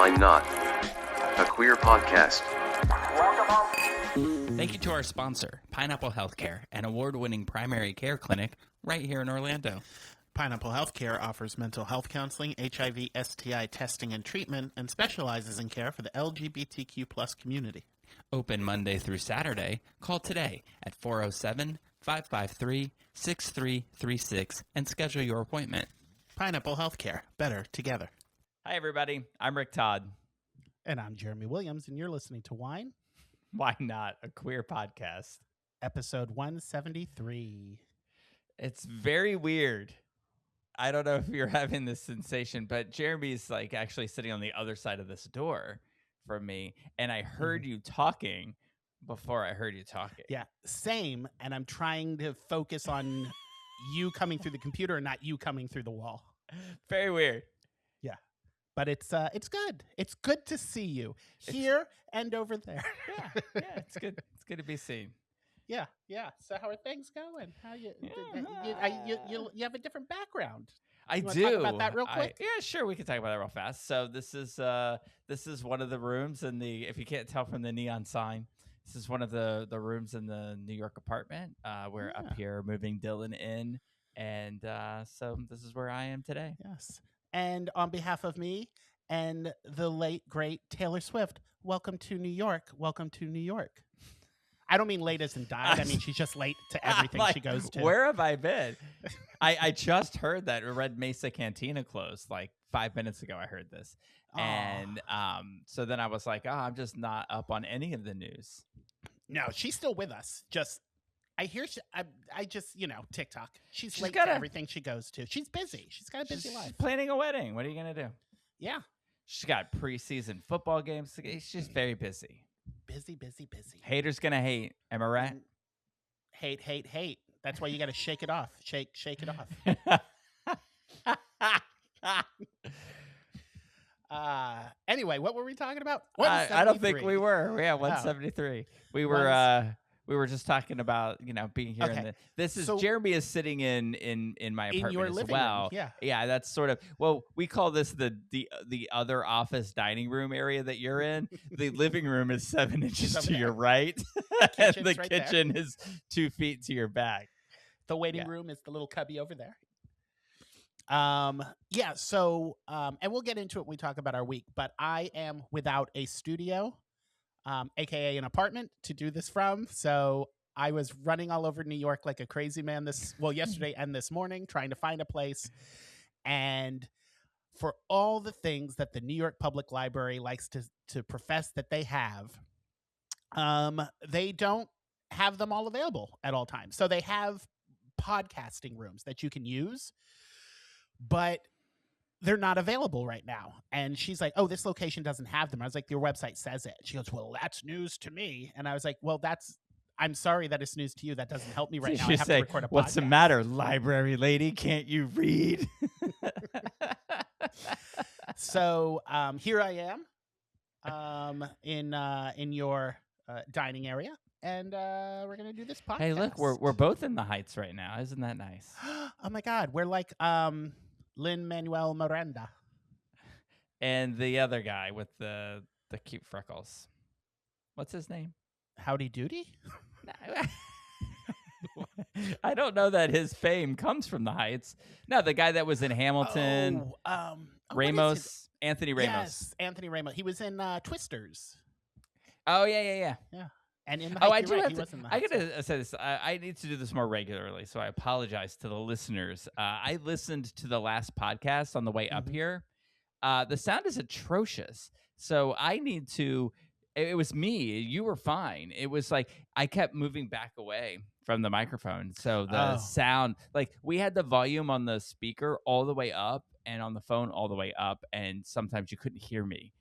Why Not? A queer podcast. Thank you to our sponsor, Pineapple Healthcare, an award-winning primary care clinic right here in Orlando. Pineapple Healthcare offers mental health counseling, HIV, STI testing and treatment, and specializes in care for the LGBTQ plus community. Open Monday through Saturday. Call today at 407-553-6336 and schedule your appointment. Pineapple Healthcare, better together. Hi, everybody. I'm Rick Todd. And I'm Jeremy Williams, and you're listening to Wine, Why Not? A queer podcast. episode 173. It's very weird. I don't know if you're having this sensation, but Jeremy's like actually sitting on the other side of this door from me, and I heard you talking before I heard you talking. Yeah, same. And I'm trying to focus on you coming through the computer and not you coming through the wall. Very weird. Yeah, but it's good. It's good to see you here and over there. Yeah, it's good. It's good to be seen. Yeah. So how are things going? How you you have a different background. I You wanna do. talk about that real quick? Yeah, sure. We can talk about that real fast. So this is one of the rooms in the. If you can't tell from the neon sign, this is one of the rooms in the New York apartment. We're up here moving Dylan in, and so this is where I am today. Yes. And on behalf of me and the late great Taylor Swift, welcome to New York. Welcome to New York. I don't mean late as in died. I mean she's just late to everything Like, she goes to. Where have I been? I just heard that Red Mesa Cantina closed like 5 minutes ago. I heard this. Aw. And so then I was like, I'm just not up on any of the news. No, she's still with us. I hear I just, TikTok. She's late got to everything she goes to. She's busy. She's got a busy She's life. planning a wedding. What are you going to do? Yeah. She's got preseason football games. She's very busy. Busy. Haters going to hate. Am I right? Hate. That's why you got to shake it off. Shake it off. Anyway, what were we talking about? I don't think we 173. were. Yeah, 173. We were just talking about, being here. Okay. This is So- Jeremy is sitting in my In apartment your as living well. room, yeah. Yeah, that's sort of, well, we call this the other office dining room area that you're in. The living room is 7 inches over to there. your right. And Kitchen's the right there. kitchen is 2 feet to your back. The waiting Yeah. room is the little cubby over there. So and we'll get into it when we talk about our week, but I am without a studio, aka an apartment to do this from. So I was running all over New York like a crazy man yesterday and this morning trying to find a place. And for all the things that the New York Public Library likes to profess that they have, they don't have them all available at all times. So they have podcasting rooms that you can use, but they're not available right now. And she's like, oh, this location doesn't have them. I was like, your website says it. She goes, well, that's news to me. And I was like, well, I'm sorry that it's news to you. That doesn't help me right now. I She's have saying, to record a podcast. what's the matter, library lady? Can't you read? So here I am in your dining area. And we're going to do this podcast. Hey, look, we're both in the Heights right now. Isn't that nice? Oh, my God. We're like Lin-Manuel Miranda. And the other guy with the cute freckles. What's his name? Howdy Doody? I don't know that his fame comes from the Heights. No, the guy that was in Hamilton, what is Ramos, Anthony Ramos. Yes, Anthony Ramos. He was in Twisters. Oh, yeah. Yeah. And in the Oh, Heights, I do you're right, have he to. was in the I Heights. gotta say this. I need to do this more regularly, so I apologize to the listeners. I listened to the last podcast on the way up here. The sound is atrocious, so I need to. It was me. You were fine. It was like I kept moving back away from the microphone, so the sound, like we had the volume on the speaker all the way up and on the phone all the way up, and sometimes you couldn't hear me.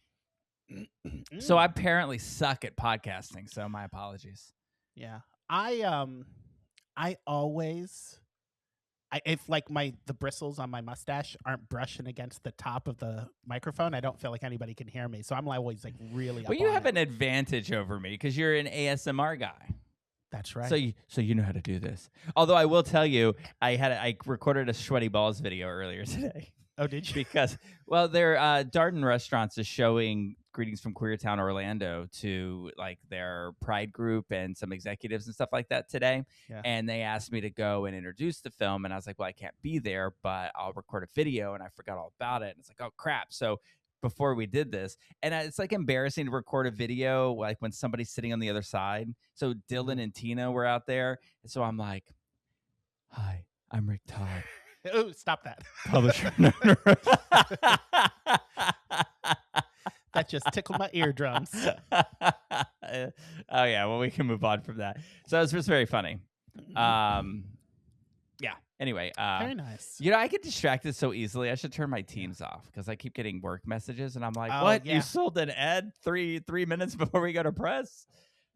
So I apparently suck at podcasting, so my apologies. Yeah. I always if like the bristles on my mustache aren't brushing against the top of the microphone, I don't feel like anybody can hear me. So I'm always like really up Well, you on have it. an advantage over me because you're an ASMR guy. That's right. So you know how to do this. Although I will tell you, I recorded a sweaty balls video earlier today. Oh, did you? Because, well, their Darden Restaurants is showing Greetings from Queertown Orlando to like their Pride group and some executives and stuff like that today. Yeah. And they asked me to go and introduce the film. And I was like, well, I can't be there, but I'll record a video. And I forgot all about it. And it's like, oh, crap. So before we did this, and it's like embarrassing to record a video like when somebody's sitting on the other side. So Dylan and Tina were out there. And so I'm like, hi, I'm Rick Todd. Oh, stop that. Publisher. That just tickled my eardrums. Oh yeah, well we can move on from that. So it was just very funny. Yeah. Anyway, Very nice. you know, I get distracted so easily. I should turn my Teams off because I keep getting work messages, and I'm like, Oh, "What? yeah. You sold an ad three minutes before we go to press?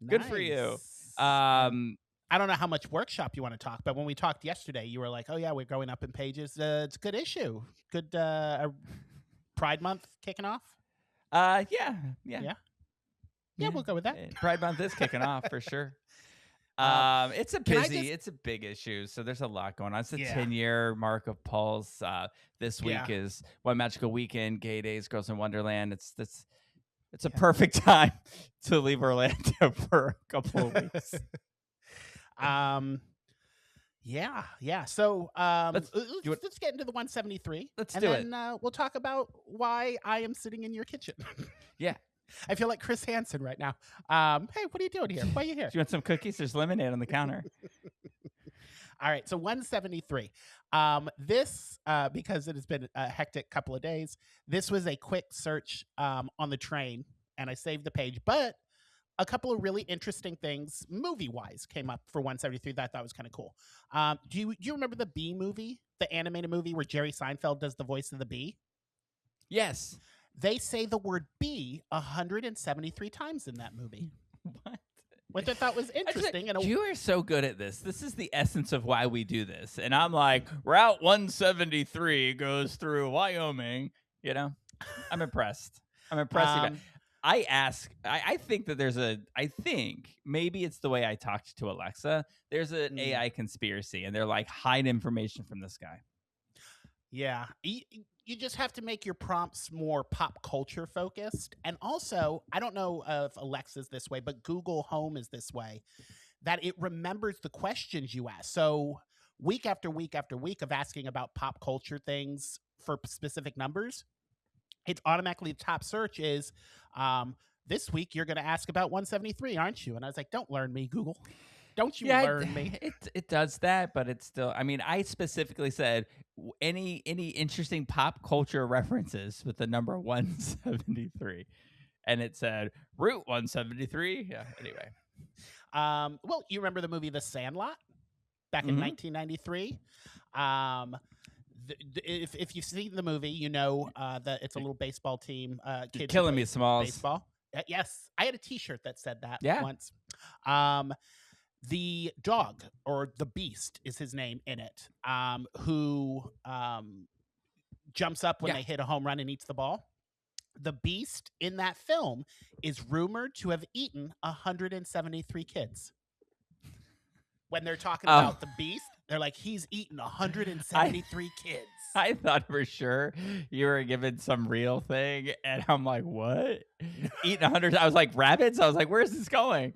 Good for you." Nice. I don't know how much workshop you want to talk, but when we talked yesterday, you were like, "Oh yeah, we're going up in pages. It's a good issue. Good Pride Month kicking off." Yeah. Yeah, we'll go with that. Pride Month is kicking off for sure. It's a it's a big issue. So there's a lot going on. It's the 10-year mark of Paul's. This week is One Magical Weekend, Gay Days, Girls in Wonderland. It's a perfect time to leave Orlando for a couple of weeks. Yeah. So let's get into the 173. Let's and do then, we'll talk about why I am sitting in your kitchen. Yeah. I feel like Chris Hansen right now. Hey, what are you doing here? Why are you here? Do you want some cookies? There's lemonade on the counter. All right, so 173. This, because it has been a hectic couple of days, this was a quick search on the train, and I saved the page. But a couple of really interesting things, movie-wise, came up for 173 that I thought was kind of cool. Do you remember the Bee movie, the animated movie where Jerry Seinfeld does the voice of the bee? Yes. They say the word bee 173 times in that movie. What? Which I thought was interesting. You are so good at this. This is the essence of why we do this. And I'm like, Route 173 goes through Wyoming. You know, I'm impressed. I think that I think maybe it's the way I talked to Alexa. There's an AI conspiracy, and they're like, hide information from this guy. Yeah. You just have to make your prompts more pop culture focused. And also, I don't know if Alexa's this way, but Google Home is this way, that it remembers the questions you ask. So week after week after week of asking about pop culture things for specific numbers, it's automatically the top search is, this week you're going to ask about 173, aren't you? And I was like, don't learn me, Google. Don't you learn me. It does that, but it's still, I mean, I specifically said any interesting pop culture references with the number 173. And it said Route 173. Yeah, anyway. Well, you remember the movie The Sandlot back in 1993? If you've seen the movie, you know that it's a little baseball team. Kids killing me, Smalls. Baseball. Yes, I had a T-shirt that said that once. The dog, or the Beast is his name in it, who jumps up when they hit a home run and eats the ball. The Beast in that film is rumored to have eaten 173 kids. When they're talking about the Beast, they're like, he's eaten 173 kids. I thought for sure you were given some real thing, and I'm like, what? Eating 100? I was like, rabbits? I was like, where's this going?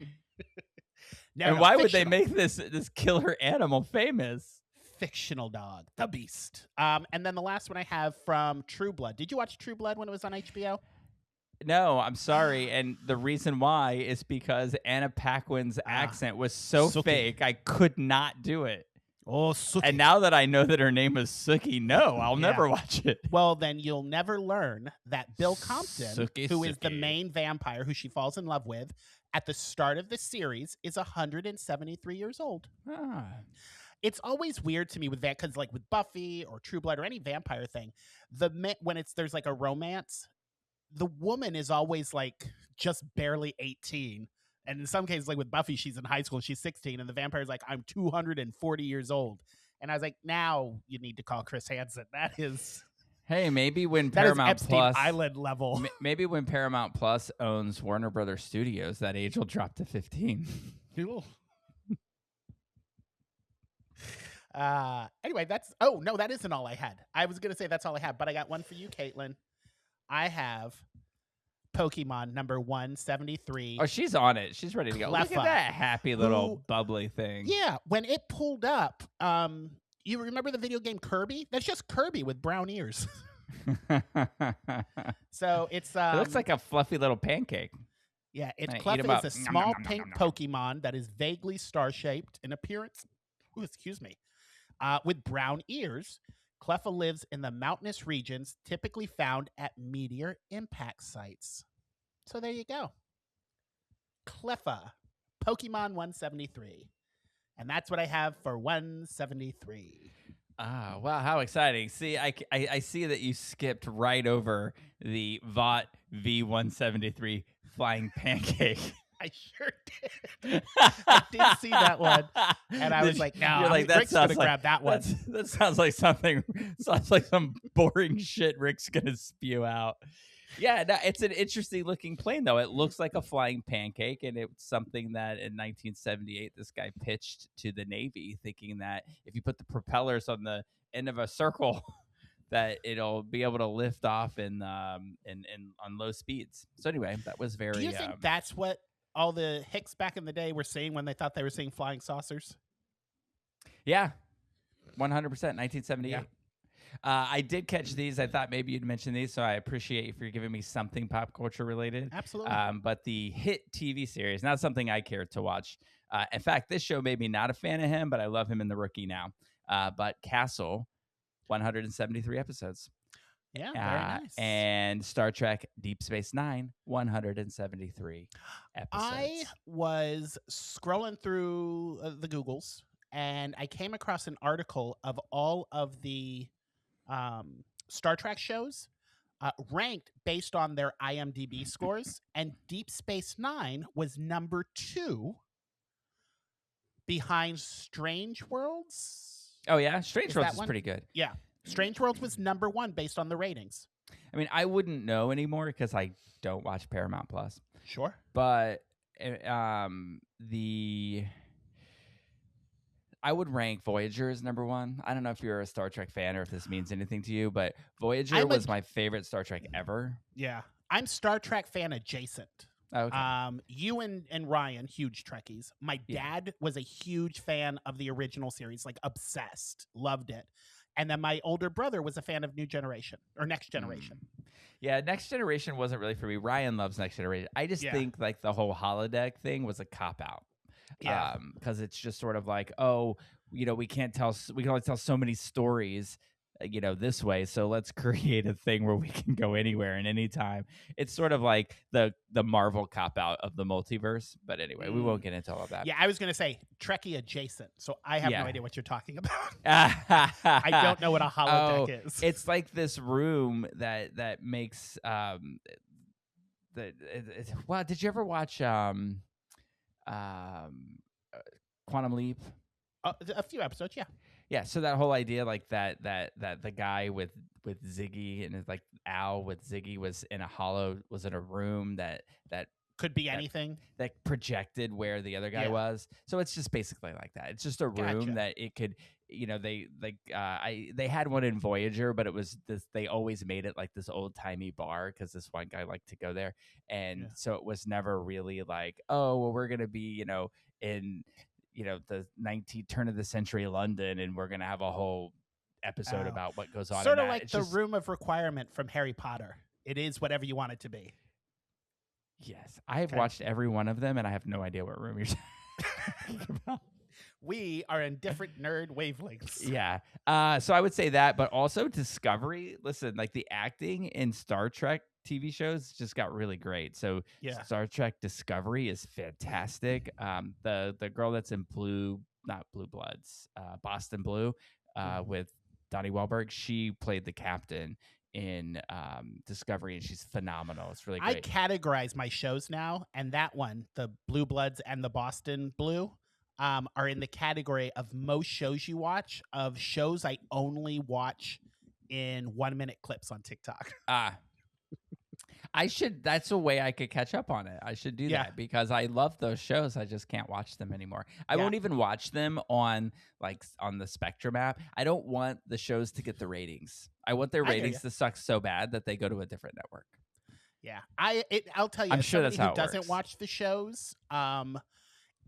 And why would they make this killer animal famous? Fictional dog, the Beast. And then the last one I have from True Blood. Did you watch True Blood when it was on HBO? No, I'm sorry. And the reason why is because Anna Paquin's accent was so fake, I could not do it. Oh, Sookie. And now that I know that her name is Sookie, no, I'll never watch it. Well, then you'll never learn that Bill Compton, who is the main vampire who she falls in love with, at the start of the series is 173 years old. It's always weird to me with that, because like with Buffy or True Blood or any vampire thing, when there's like a romance, the woman is always like just barely 18. And in some cases, like with Buffy, she's in high school and she's 16, and the vampire's like, I'm 240 years old. And I was like, now you need to call Chris Hansen. That is... Hey, maybe when Paramount Plus Island level. Maybe when Paramount Plus owns Warner Brothers Studios, that age will drop to 15. Anyway, that isn't all I had. I was gonna say that's all I had, but I got one for you, Caitlin. I have Pokemon number 173. Oh, she's on it. She's ready to go. Look Cleffa, at that happy little who- bubbly thing. Yeah, when it pulled up, you remember the video game Kirby? That's just Kirby with brown ears. So it's it looks like a fluffy little pancake. yeah, it's Eat 'em Cleffa up. is a Nom, small nom, nom, pink nom, nom. Pokemon that is vaguely star-shaped in appearance. Ooh, excuse me. With brown ears. Cleffa lives in the mountainous regions typically found at meteor impact sites. So there you go. Cleffa, Pokemon 173. And that's what I have for 173. Ah, wow, how exciting. See, I see that you skipped right over the VOT V173 flying pancake. I sure did. I did see that one. And I was like, no, You're like, that Rick's going to sounds like- grab that one. That sounds like some boring shit Rick's gonna spew out. Yeah, no, it's an interesting looking plane though. It looks like a flying pancake, and it's something that in 1978 this guy pitched to the Navy, thinking that if you put the propellers on the end of a circle, that it'll be able to lift off in on low speeds. So anyway, that was very. Do you think that's what all the hicks back in the day were seeing when they thought they were seeing flying saucers? Yeah, 100%, 1978. Yeah. I did catch these. I thought maybe you'd mention these, so I appreciate you for giving me something pop culture related. Absolutely. But the hit TV series, not something I care to watch. In fact, this show made me not a fan of him, but I love him in The Rookie now. But Castle, 173 episodes. Yeah, very nice. And Star Trek Deep Space Nine, 173 episodes. I was scrolling through the Googles, and I came across an article of all of the Star Trek shows ranked based on their IMDb scores, and Deep Space Nine was number 2 behind Strange Worlds. Oh, yeah? Strange Is Worlds that is one? pretty good. Yeah, Strange Worlds was number 1 based on the ratings. I mean, I wouldn't know anymore because I don't watch Paramount Plus. Sure. But I would rank Voyager as number 1. I don't know if you're a Star Trek fan or if this means anything to you, but Voyager was my favorite Star Trek ever. Yeah, I'm Star Trek fan adjacent. Oh, okay. You and Ryan, huge Trekkies. My Yeah. dad was a huge fan of the original series, like obsessed, loved it. And then my older brother was a fan of New Generation or Next Generation. Yeah, Next Generation wasn't really for me. Ryan loves Next Generation. I just think like the whole holodeck thing was a cop out. Yeah. Because it's just sort of like, oh, we can only tell so many stories, this way. So let's create a thing where we can go anywhere and anytime. It's sort of like the Marvel cop out of the multiverse. But anyway, we won't get into all of that. Yeah, I was going to say Trekkie adjacent. So I have no idea what you're talking about. I I don't know what a holodeck is. It's like this room that makes well, did you ever watch Quantum Leap? A few episodes, yeah. Yeah, so that whole idea, like that the guy with Ziggy and like Al with Ziggy was in a room that Could be anything. that projected where the other guy Yeah. was. So it's just basically like that. It's just a room Gotcha. that it could, they had one in Voyager, but it was this. They always made it like this old timey bar because this one guy liked to go there, and so it was never really like, oh, well, we're gonna be, in the turn of the century London, and we're gonna have a whole episode Oh. about what goes on. Sort in of that. like It's the just- room of requirement from Harry Potter. It is whatever you want it to be. Yes, I have Okay. watched every one of them, and I have no idea what room you're talking about. We are in different nerd wavelengths. Yeah. So I would say that, but also Discovery. Listen, like the acting in Star Trek TV shows just got really great. So Yeah. Star Trek Discovery is fantastic. The girl that's in not Blue Bloods, Boston Blue, with Donnie Wahlberg, she played the captain in Discovery, and she's phenomenal. It's really I great. categorize my shows now, and that one, the Blue Bloods and the Boston Blue, are in the category of most shows you watch, of shows I only watch in 1-minute clips on TikTok. That's a way I could catch up on it. I should do Yeah. that because I love those shows. I just can't watch them anymore. I Yeah. won't even watch them on on the Spectrum app. I don't want the shows to get the ratings. I want their I hear ratings ya. to suck so bad that they go to a different network. Yeah, I'll tell you, I'm as sure somebody that's how who it doesn't works. watch the shows,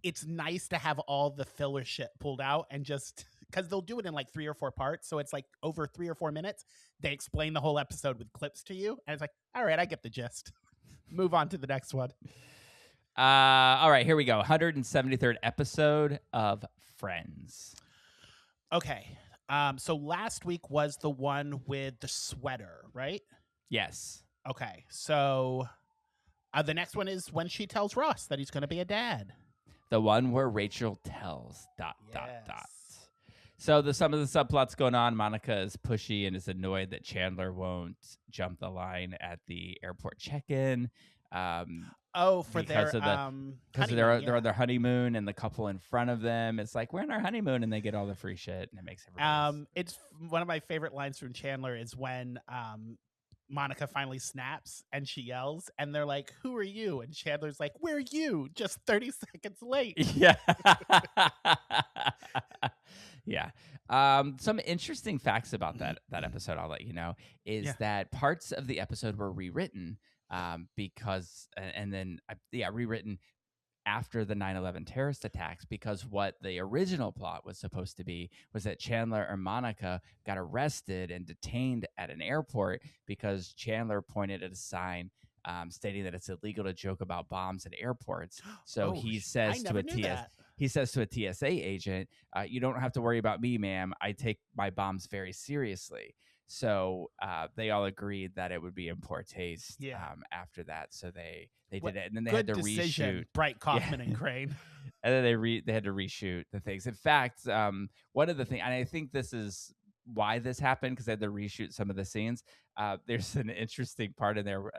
it's nice to have all the filler shit pulled out and just because they'll do it in like 3 or 4 parts, so it's like over 3 or 4 minutes. They explain the whole episode with clips to you, and it's like, all right, I get the gist. Move on to the next one. All right, here we go. 173rd episode of Friends. Okay, so last week was the one with the sweater, right? Yes. Okay, so the next one is when she tells Ross that he's going to be a dad. The one where Rachel tells ... Yes. So some of the subplots going on. Monica is pushy and is annoyed that Chandler won't jump the line at the airport check-in. Oh, for because their because they're on their honeymoon, and the couple in front of them, it's like, we're on our honeymoon, and they get all the free shit, and it makes everybody It's one of my favorite lines from Chandler is when Monica finally snaps and she yells, and they're like, "Who are you?" And Chandler's like, "We're you, just 30 seconds late." Yeah. Yeah. Some interesting facts about that episode, I'll let you know, is that parts of the episode were rewritten because, and then rewritten after the 9/11 terrorist attacks, because what the original plot was supposed to be was that Chandler and Monica got arrested and detained at an airport because Chandler pointed at a sign stating that it's illegal to joke about bombs at airports. So he says to a TSA agent, "You don't have to worry about me, ma'am. I take my bombs very seriously." So they all agreed that it would be in poor taste after that. So they did it, and then they had to reshoot. Bright Kaufman and Crane. And then they had to reshoot the things. In fact, one of the things, and I think this is why this happened, because they had to reshoot some of the scenes. There's an interesting part in there,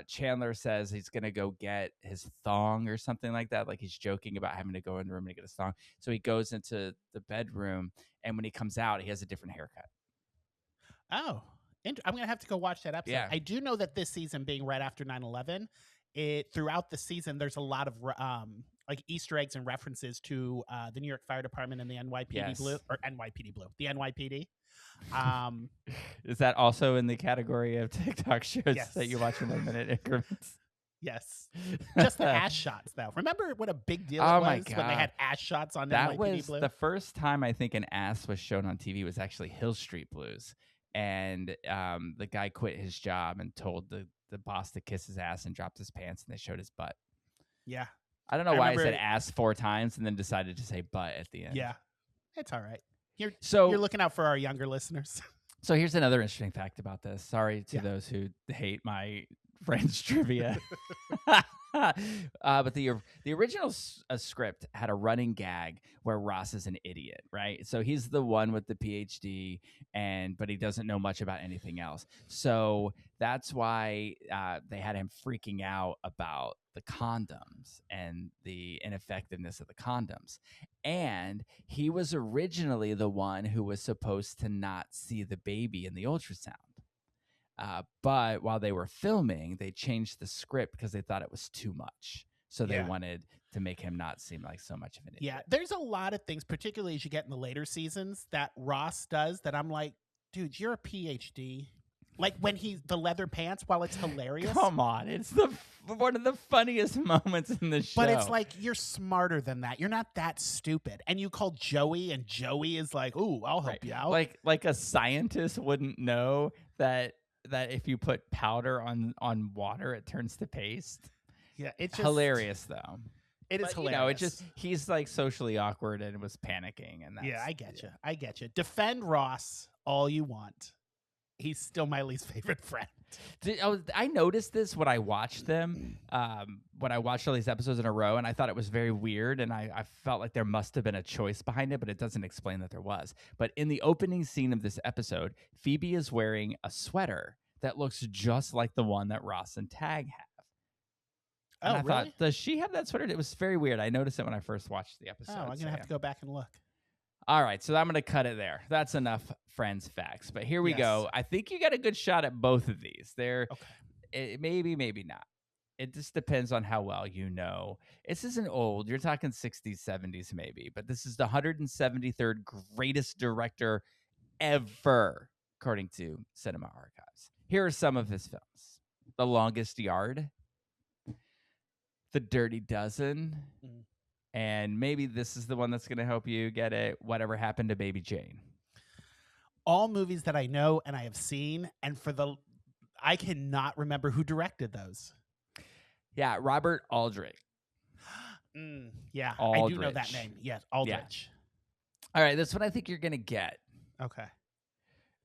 Chandler says he's gonna go get his thong or something like that. Like, he's joking about having to go in the room to get his thong. So he goes into the bedroom, and when he comes out, he has a different haircut. Oh, I'm going to have to go watch that episode. Yeah. I do know that this season, being right after 9/11, throughout the season, there's a lot of like Easter eggs and references to the New York Fire Department and the NYPD the NYPD. Is that also in the category of TikTok shows that you watch in 1 minute increments? Yes. Just the ass shots, though. Remember what a big deal it was when they had ass shots on that NYPD was Blue? The first time I think an ass was shown on TV was actually Hill Street Blues. And the guy quit his job and told the boss to kiss his ass and dropped his pants, and they showed his butt. Yeah. I don't know why I said ass 4 times and then decided to say butt at the end. Yeah. It's all right. You're looking out for our younger listeners. So here's another interesting fact about this. Sorry to those who hate my Friends trivia. But the original script had a running gag where Ross is an idiot, right? So he's the one with the PhD, but he doesn't know much about anything else. So that's why they had him freaking out about the condoms and the ineffectiveness of the condoms. And he was originally the one who was supposed to not see the baby in the ultrasound. But while they were filming, they changed the script because they thought it was too much. So they wanted to make him not seem like so much of an idiot. Yeah, there's a lot of things, particularly as you get in the later seasons, that Ross does that I'm like, dude, you're a PhD. Like when the leather pants, while it's hilarious. Come on, it's one of the funniest moments in the show. But it's like, you're smarter than that. You're not that stupid. And you call Joey, and Joey is like, ooh, I'll help you out. Like a scientist wouldn't know that if you put powder on water, it turns to paste. Yeah, it's hilarious though. It is hilarious. You know, he's like socially awkward and was panicking, and that's, I get you. Defend Ross all you want. He's still my least favorite friend. I noticed this when I watched them, when I watched all these episodes in a row, and I thought it was very weird, and I felt like there must have been a choice behind it, but it doesn't explain that there was. But in the opening scene of this episode, Phoebe is wearing a sweater that looks just like the one that Ross and Tag have. And I thought, does she have that sweater? It was very weird. I noticed it when I first watched the episode. Oh, I'm going to have to go back and look. All right, so I'm going to cut it there. That's enough Friends facts. But here we go. I think you got a good shot at both of these. maybe, maybe not. It just depends on how well you know. This isn't old. You're talking 60s, 70s, maybe. But this is the 173rd greatest director ever, according to Cinema Archives. Here are some of his films: The Longest Yard, The Dirty Dozen, and maybe this is the one that's going to help you get it: Whatever Happened to Baby Jane. All movies that I know and I have seen, and I cannot remember who directed those. Yeah, Robert Aldrich. Yeah, Aldrich. I do know that name. Yes, Aldrich. All right, this one I think you're going to get. Okay.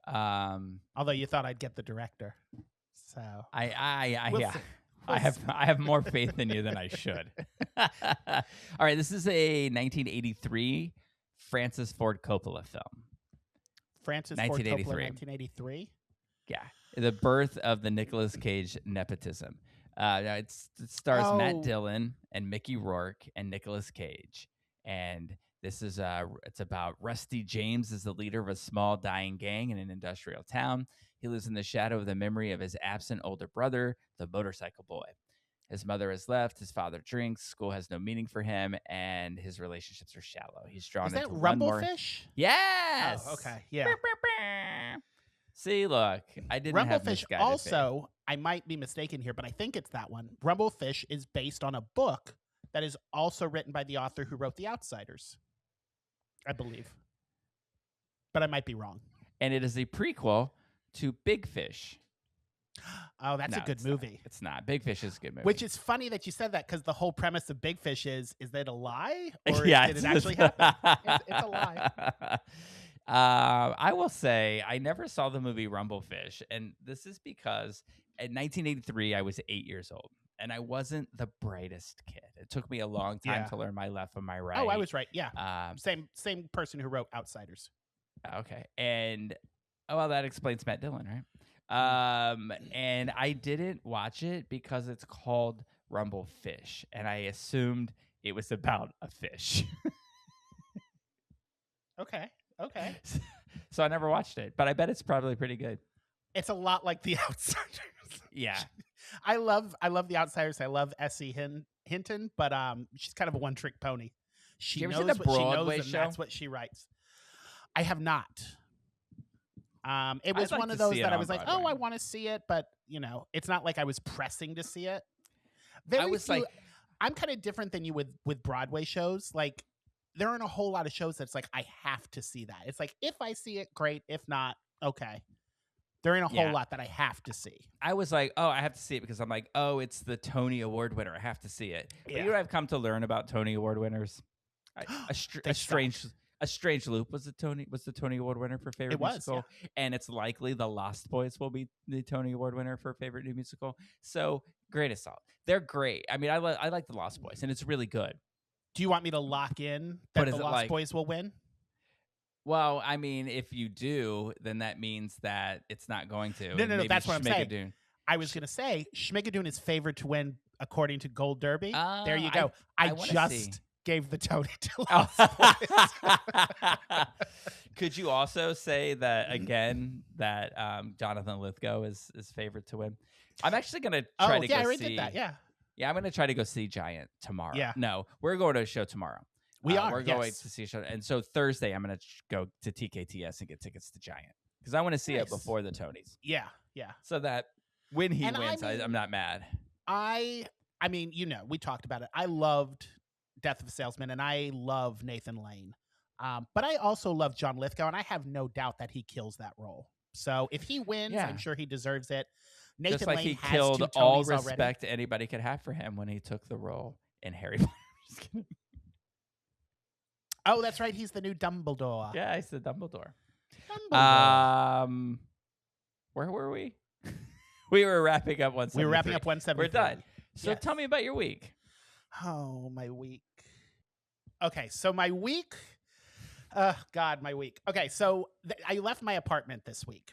Although you thought I'd get the director, so I have more faith in you than I should. All right, this is a 1983 Francis Ford Coppola film. Francis Ford Coppola, 1983. 1983. Yeah, the birth of the Nicolas Cage nepotism. It stars Matt Dillon and Mickey Rourke and Nicolas Cage, and this is it's about Rusty James as the leader of a small dying gang in an industrial town. He lives in the shadow of the memory of his absent older brother, the motorcycle boy. His mother has left, his father drinks, school has no meaning for him, and his relationships are shallow. He's drawn Is that into one more. Rumblefish? Yes. Oh, okay. Yeah. See, look, I didn't have Rumblefish misguided also, I might be mistaken here, but I think it's that one. Rumblefish is based on a book that is also written by the author who wrote The Outsiders, I believe. But I might be wrong. And it is a prequel to Big Fish. Oh, that's a good movie. It's not. Big Fish is a good movie. Which is funny that you said that, because the whole premise of Big Fish is that a lie? Or yeah, did it actually happen? It's a lie. I will say I never saw the movie Rumblefish, and this is because in 1983 I was 8 years old, and I wasn't the brightest kid. It took me a long time to learn my left from my right. Oh, I was right. Yeah. Same person who wrote Outsiders. Okay, and that explains Matt Dillon, right? And I didn't watch it because it's called Rumblefish, and I assumed it was about a fish. Okay. So I never watched it, but I bet it's probably pretty good. It's a lot like The Outsiders. Yeah. I love The Outsiders. I love Essie Hinton, but she's kind of a one-trick pony. She knows what she knows, and that's what she writes. I have not. It was one of those that I was like, oh, I want to see it, but it's not like I was pressing to see it. I'm kind of different than you with Broadway shows. Like, there aren't a whole lot of shows that's like, I have to see that. It's like, if I see it, great. If not, okay. There ain't a whole lot that I have to see. I was like, I have to see it because I'm like, it's the Tony Award winner. I have to see it. Yeah. But you know what I've come to learn about Tony Award winners? A Strange Loop was the Tony Award winner for favorite musical, and it's likely The Lost Boys will be the Tony Award winner for favorite new musical. So great assault. They're great. I mean, I like The Lost Boys, and it's really good. Do you want me to lock in that The Lost Boys will win? Well, I mean, if you do, then that means that it's not going to. No, that's what I'm saying. I was going to say Schmigadoon is favored to win according to Gold Derby. There you go. I just gave the Tony to Lost Boys. Could you also say that again that Jonathan Lithgow is favored to win? I'm actually going to try to go see. I already did that. Yeah, I'm going to try to go see Giant tomorrow. Yeah. No, we're going to a show tomorrow. We're going to see a show. And so Thursday, I'm going to go to TKTS and get tickets to Giant because I want to see it before the Tonys. Yeah. So that when he wins, I'm not mad. I mean, we talked about it. I loved Death of a Salesman, and I love Nathan Lane. But I also love John Lithgow, and I have no doubt that he kills that role. So if he wins, I'm sure he deserves it. Nathan Just like Lane he has killed 2 Tonys all respect already. anybody could have for him when he took the role in Harry Potter. Just kidding. Oh, that's right. He's the new Dumbledore. Yeah, he's the Dumbledore. Where were we? We were wrapping up 173. We were wrapping up 173. We're done. So tell me about your week. Oh, my week. Okay, so my week. My week. Okay, so I left my apartment this week.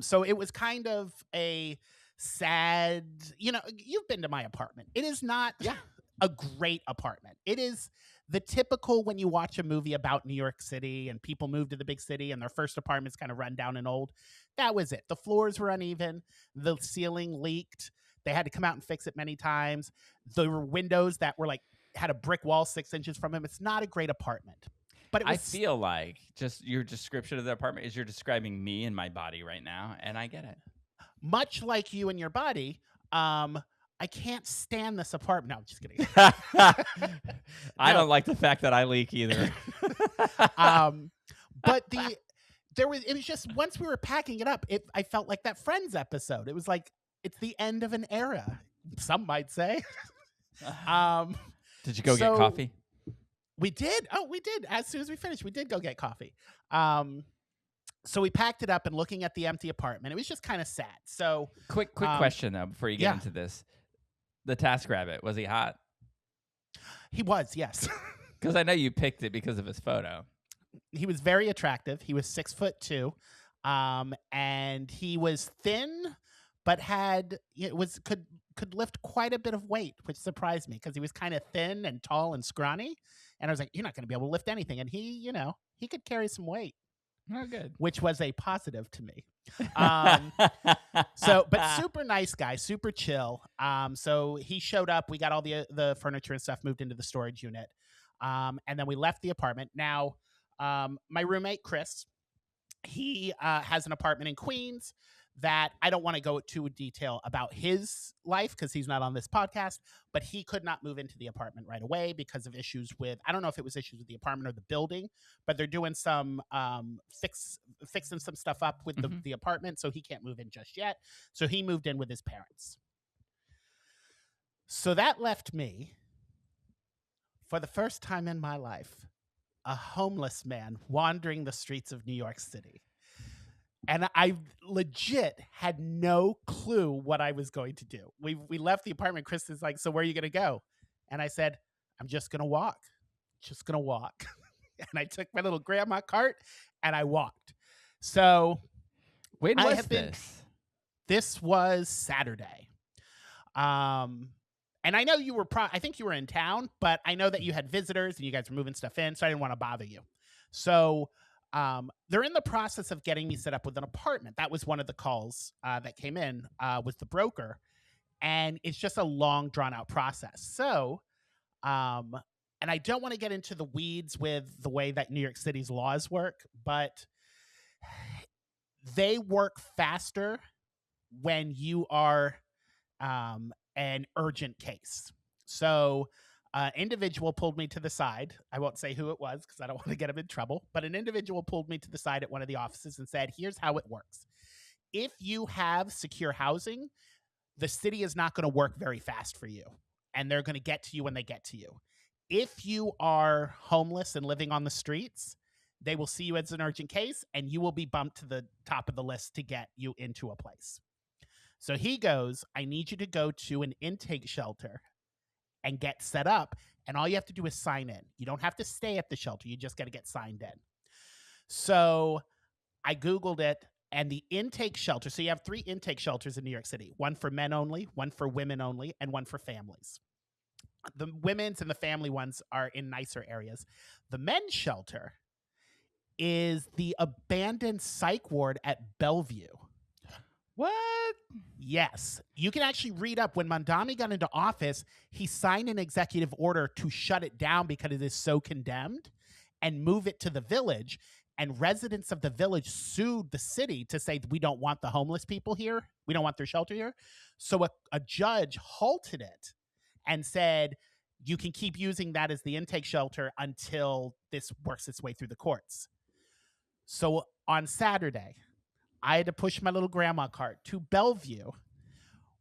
So it was kind of a sad. You've been to my apartment. It is not a great apartment. It is the typical when you watch a movie about New York City and people move to the big city and their first apartment's kind of run down and old. That was it. The floors were uneven. The ceiling leaked. They had to come out and fix it many times. There were windows that were like, had a brick wall 6 inches from them. It's not a great apartment. But it was, I feel like just your description of the apartment is you're describing me and my body right now, and I get it. much like you and your body, I can't stand this apartment. No, I'm just kidding. I don't like the fact that I leak either. But it was just, once we were packing it up, I felt like that Friends episode. It was like, it's the end of an era, some might say. Did you go get coffee? We did. Oh, we did. As soon as we finished, we did go get coffee. So we packed it up, and looking at the empty apartment, it was just kind of sad. So Quick question though, before you get into this. The TaskRabbit, was he hot? He was, yes. Because I know you picked it because of his photo. He was very attractive. He was 6'2", and he was thin, but could lift quite a bit of weight, which surprised me because he was kind of thin and tall and scrawny. And I was like, you're not going to be able to lift anything. And he could carry some weight. Oh, good. Which was a positive to me. But super nice guy, super chill. So he showed up. We got all the furniture and stuff moved into the storage unit. And then we left the apartment. Now, my roommate, Chris, he has an apartment in Queens that I don't want to go too detail about his life because he's not on this podcast, but he could not move into the apartment right away because of issues with, I don't know if it was issues with the apartment or the building, but they're doing some fixing some stuff up with the apartment, so he can't move in just yet. So he moved in with his parents. So that left me, for the first time in my life, a homeless man wandering the streets of New York City. And I legit had no clue what I was going to do. We left the apartment. Chris is like, so where are you going to go? And I said, I'm just going to walk. Just going to walk. And I took my little grandma cart and I walked. So when was this? This was Saturday. And I know you were I think you were in town, but I know that you had visitors and you guys were moving stuff in, so I didn't want to bother you. So they're in the process of getting me set up with an apartment. That was one of the calls that came in with the broker. And it's just a long, drawn-out process. So, and I don't want to get into the weeds with the way that New York City's laws work, but they work faster when you are an urgent case. So individual pulled me to the side. I won't say who it was because I don't want to get him in trouble, but an individual pulled me to the side at one of the offices and said, here's how it works. If you have secure housing, the city is not going to work very fast for you, and they're going to get to you when they get to you. If you are homeless and living on the streets, they will see you as an urgent case, and you will be bumped to the top of the list to get you into a place. So he goes, I need you to go to an intake shelter and get set up, and all you have to do is sign in. You don't have to stay at the shelter. You just got to get signed in. So I Googled it, and the intake shelter, so you have 3 intake shelters in New York City, one for men only, one for women only, and one for families. The women's and the family ones are in nicer areas. The men's shelter is the abandoned psych ward at Bellevue. What? Yes. You can actually read up when Mondami got into office, he signed an executive order to shut it down because it is so condemned and move it to the village. And residents of the village sued the city to say, we don't want the homeless people here. We don't want their shelter here. So a judge halted it and said, you can keep using that as the intake shelter until this works its way through the courts. So on Saturday, I had to push my little grandma cart to Bellevue,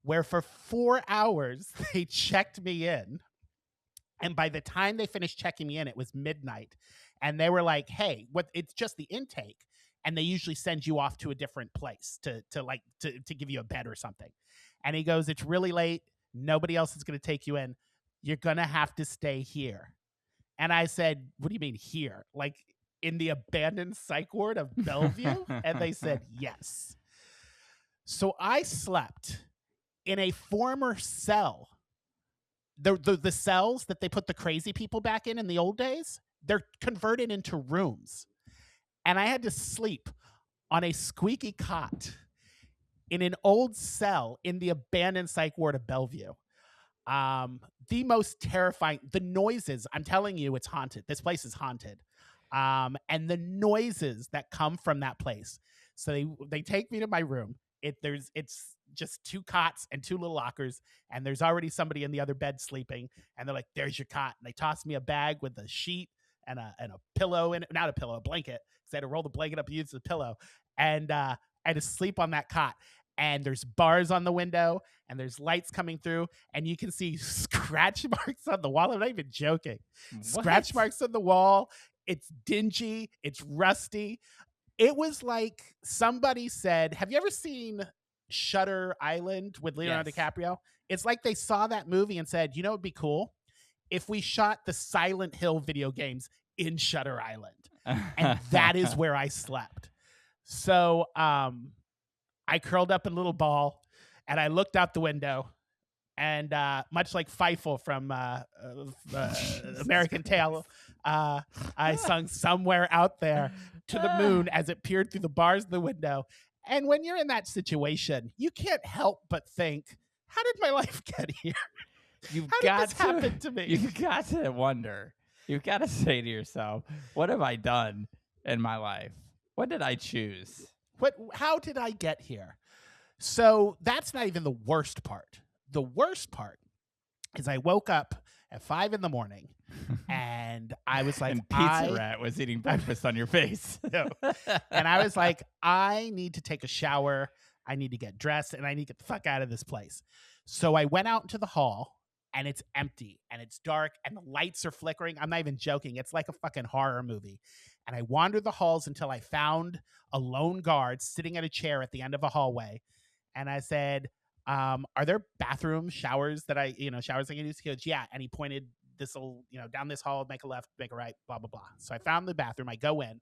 where for 4 hours they checked me in. And by the time they finished checking me in, it was midnight. And they were like, hey, it's just the intake. And they usually send you off to a different place to give you a bed or something. And he goes, it's really late. Nobody else is going to take you in. You're going to have to stay here. And I said, what do you mean here? Like in the abandoned psych ward of Bellevue? And they said, yes. So I slept in a former cell the cells that they put the crazy people back in the old days, they're converted into rooms. And I had to sleep on a squeaky cot in an old cell in the abandoned psych ward of Bellevue. The most terrifying, the noises, I'm telling you, it's haunted. This place is haunted. And the noises that come from that place. So they take me to my room. It's just 2 cots and 2 little lockers, and there's already somebody in the other bed sleeping. And they're like, "There's your cot." And they toss me a bag with a sheet and a pillow in it, not a pillow, a blanket, because I had to roll the blanket up and use the pillow. And I had to sleep on that cot. And there's bars on the window, and there's lights coming through, and you can see scratch marks on the wall. I'm not even joking. Scratch marks on the wall. It's dingy. It's rusty. It was like somebody said, have you ever seen Shutter Island with Leonardo DiCaprio? It's like they saw that movie and said, you know, it'd be cool if we shot the Silent Hill video games in Shutter Island. And that is where I slept. So I curled up in a little ball, and I looked out the window, and much like Feifel from American Tail, I sung "Somewhere Out There" to the moon as it peered through the bars of the window. And when you're in that situation, you can't help but think, how did my life get here? How did this happen to me? You've got to wonder. You've got to say to yourself, what have I done in my life? What did I choose? How did I get here? So that's not even the worst part. The worst part is I woke up at 5 a.m. and I was like, and Pizza Rat was eating breakfast on your face. No. And I was like, I need to take a shower. I need to get dressed, and I need to get the fuck out of this place. So I went out into the hall, and it's empty, and it's dark, and the lights are flickering. I'm not even joking. It's like a fucking horror movie. And I wandered the halls until I found a lone guard sitting at a chair at the end of a hallway. And I said, are there bathroom showers that showers I can use? He goes, yeah. And he pointed down this hall, make a left, make a right, blah, blah, blah. So I found the bathroom. I go in.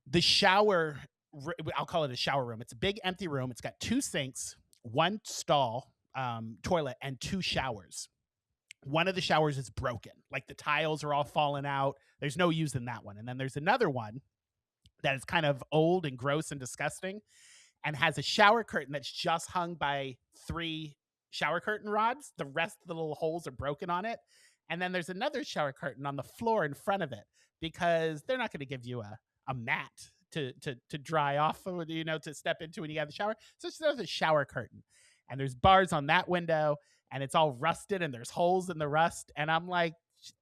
The shower, I'll call it a shower room. It's a big empty room. It's got 2 sinks, 1 stall, toilet, and 2 showers. One of the showers is broken. Like the tiles are all falling out. There's no use in that one. And then there's another one that is kind of old and gross and disgusting and has a shower curtain that's just hung by 3 shower curtain rods. The rest of the little holes are broken on it. And then there's another shower curtain on the floor in front of it because they're not going to give you a mat to dry off, to step into when you get the shower. So it's another shower curtain. And there's bars on that window, and it's all rusted, and there's holes in the rust. And I'm like,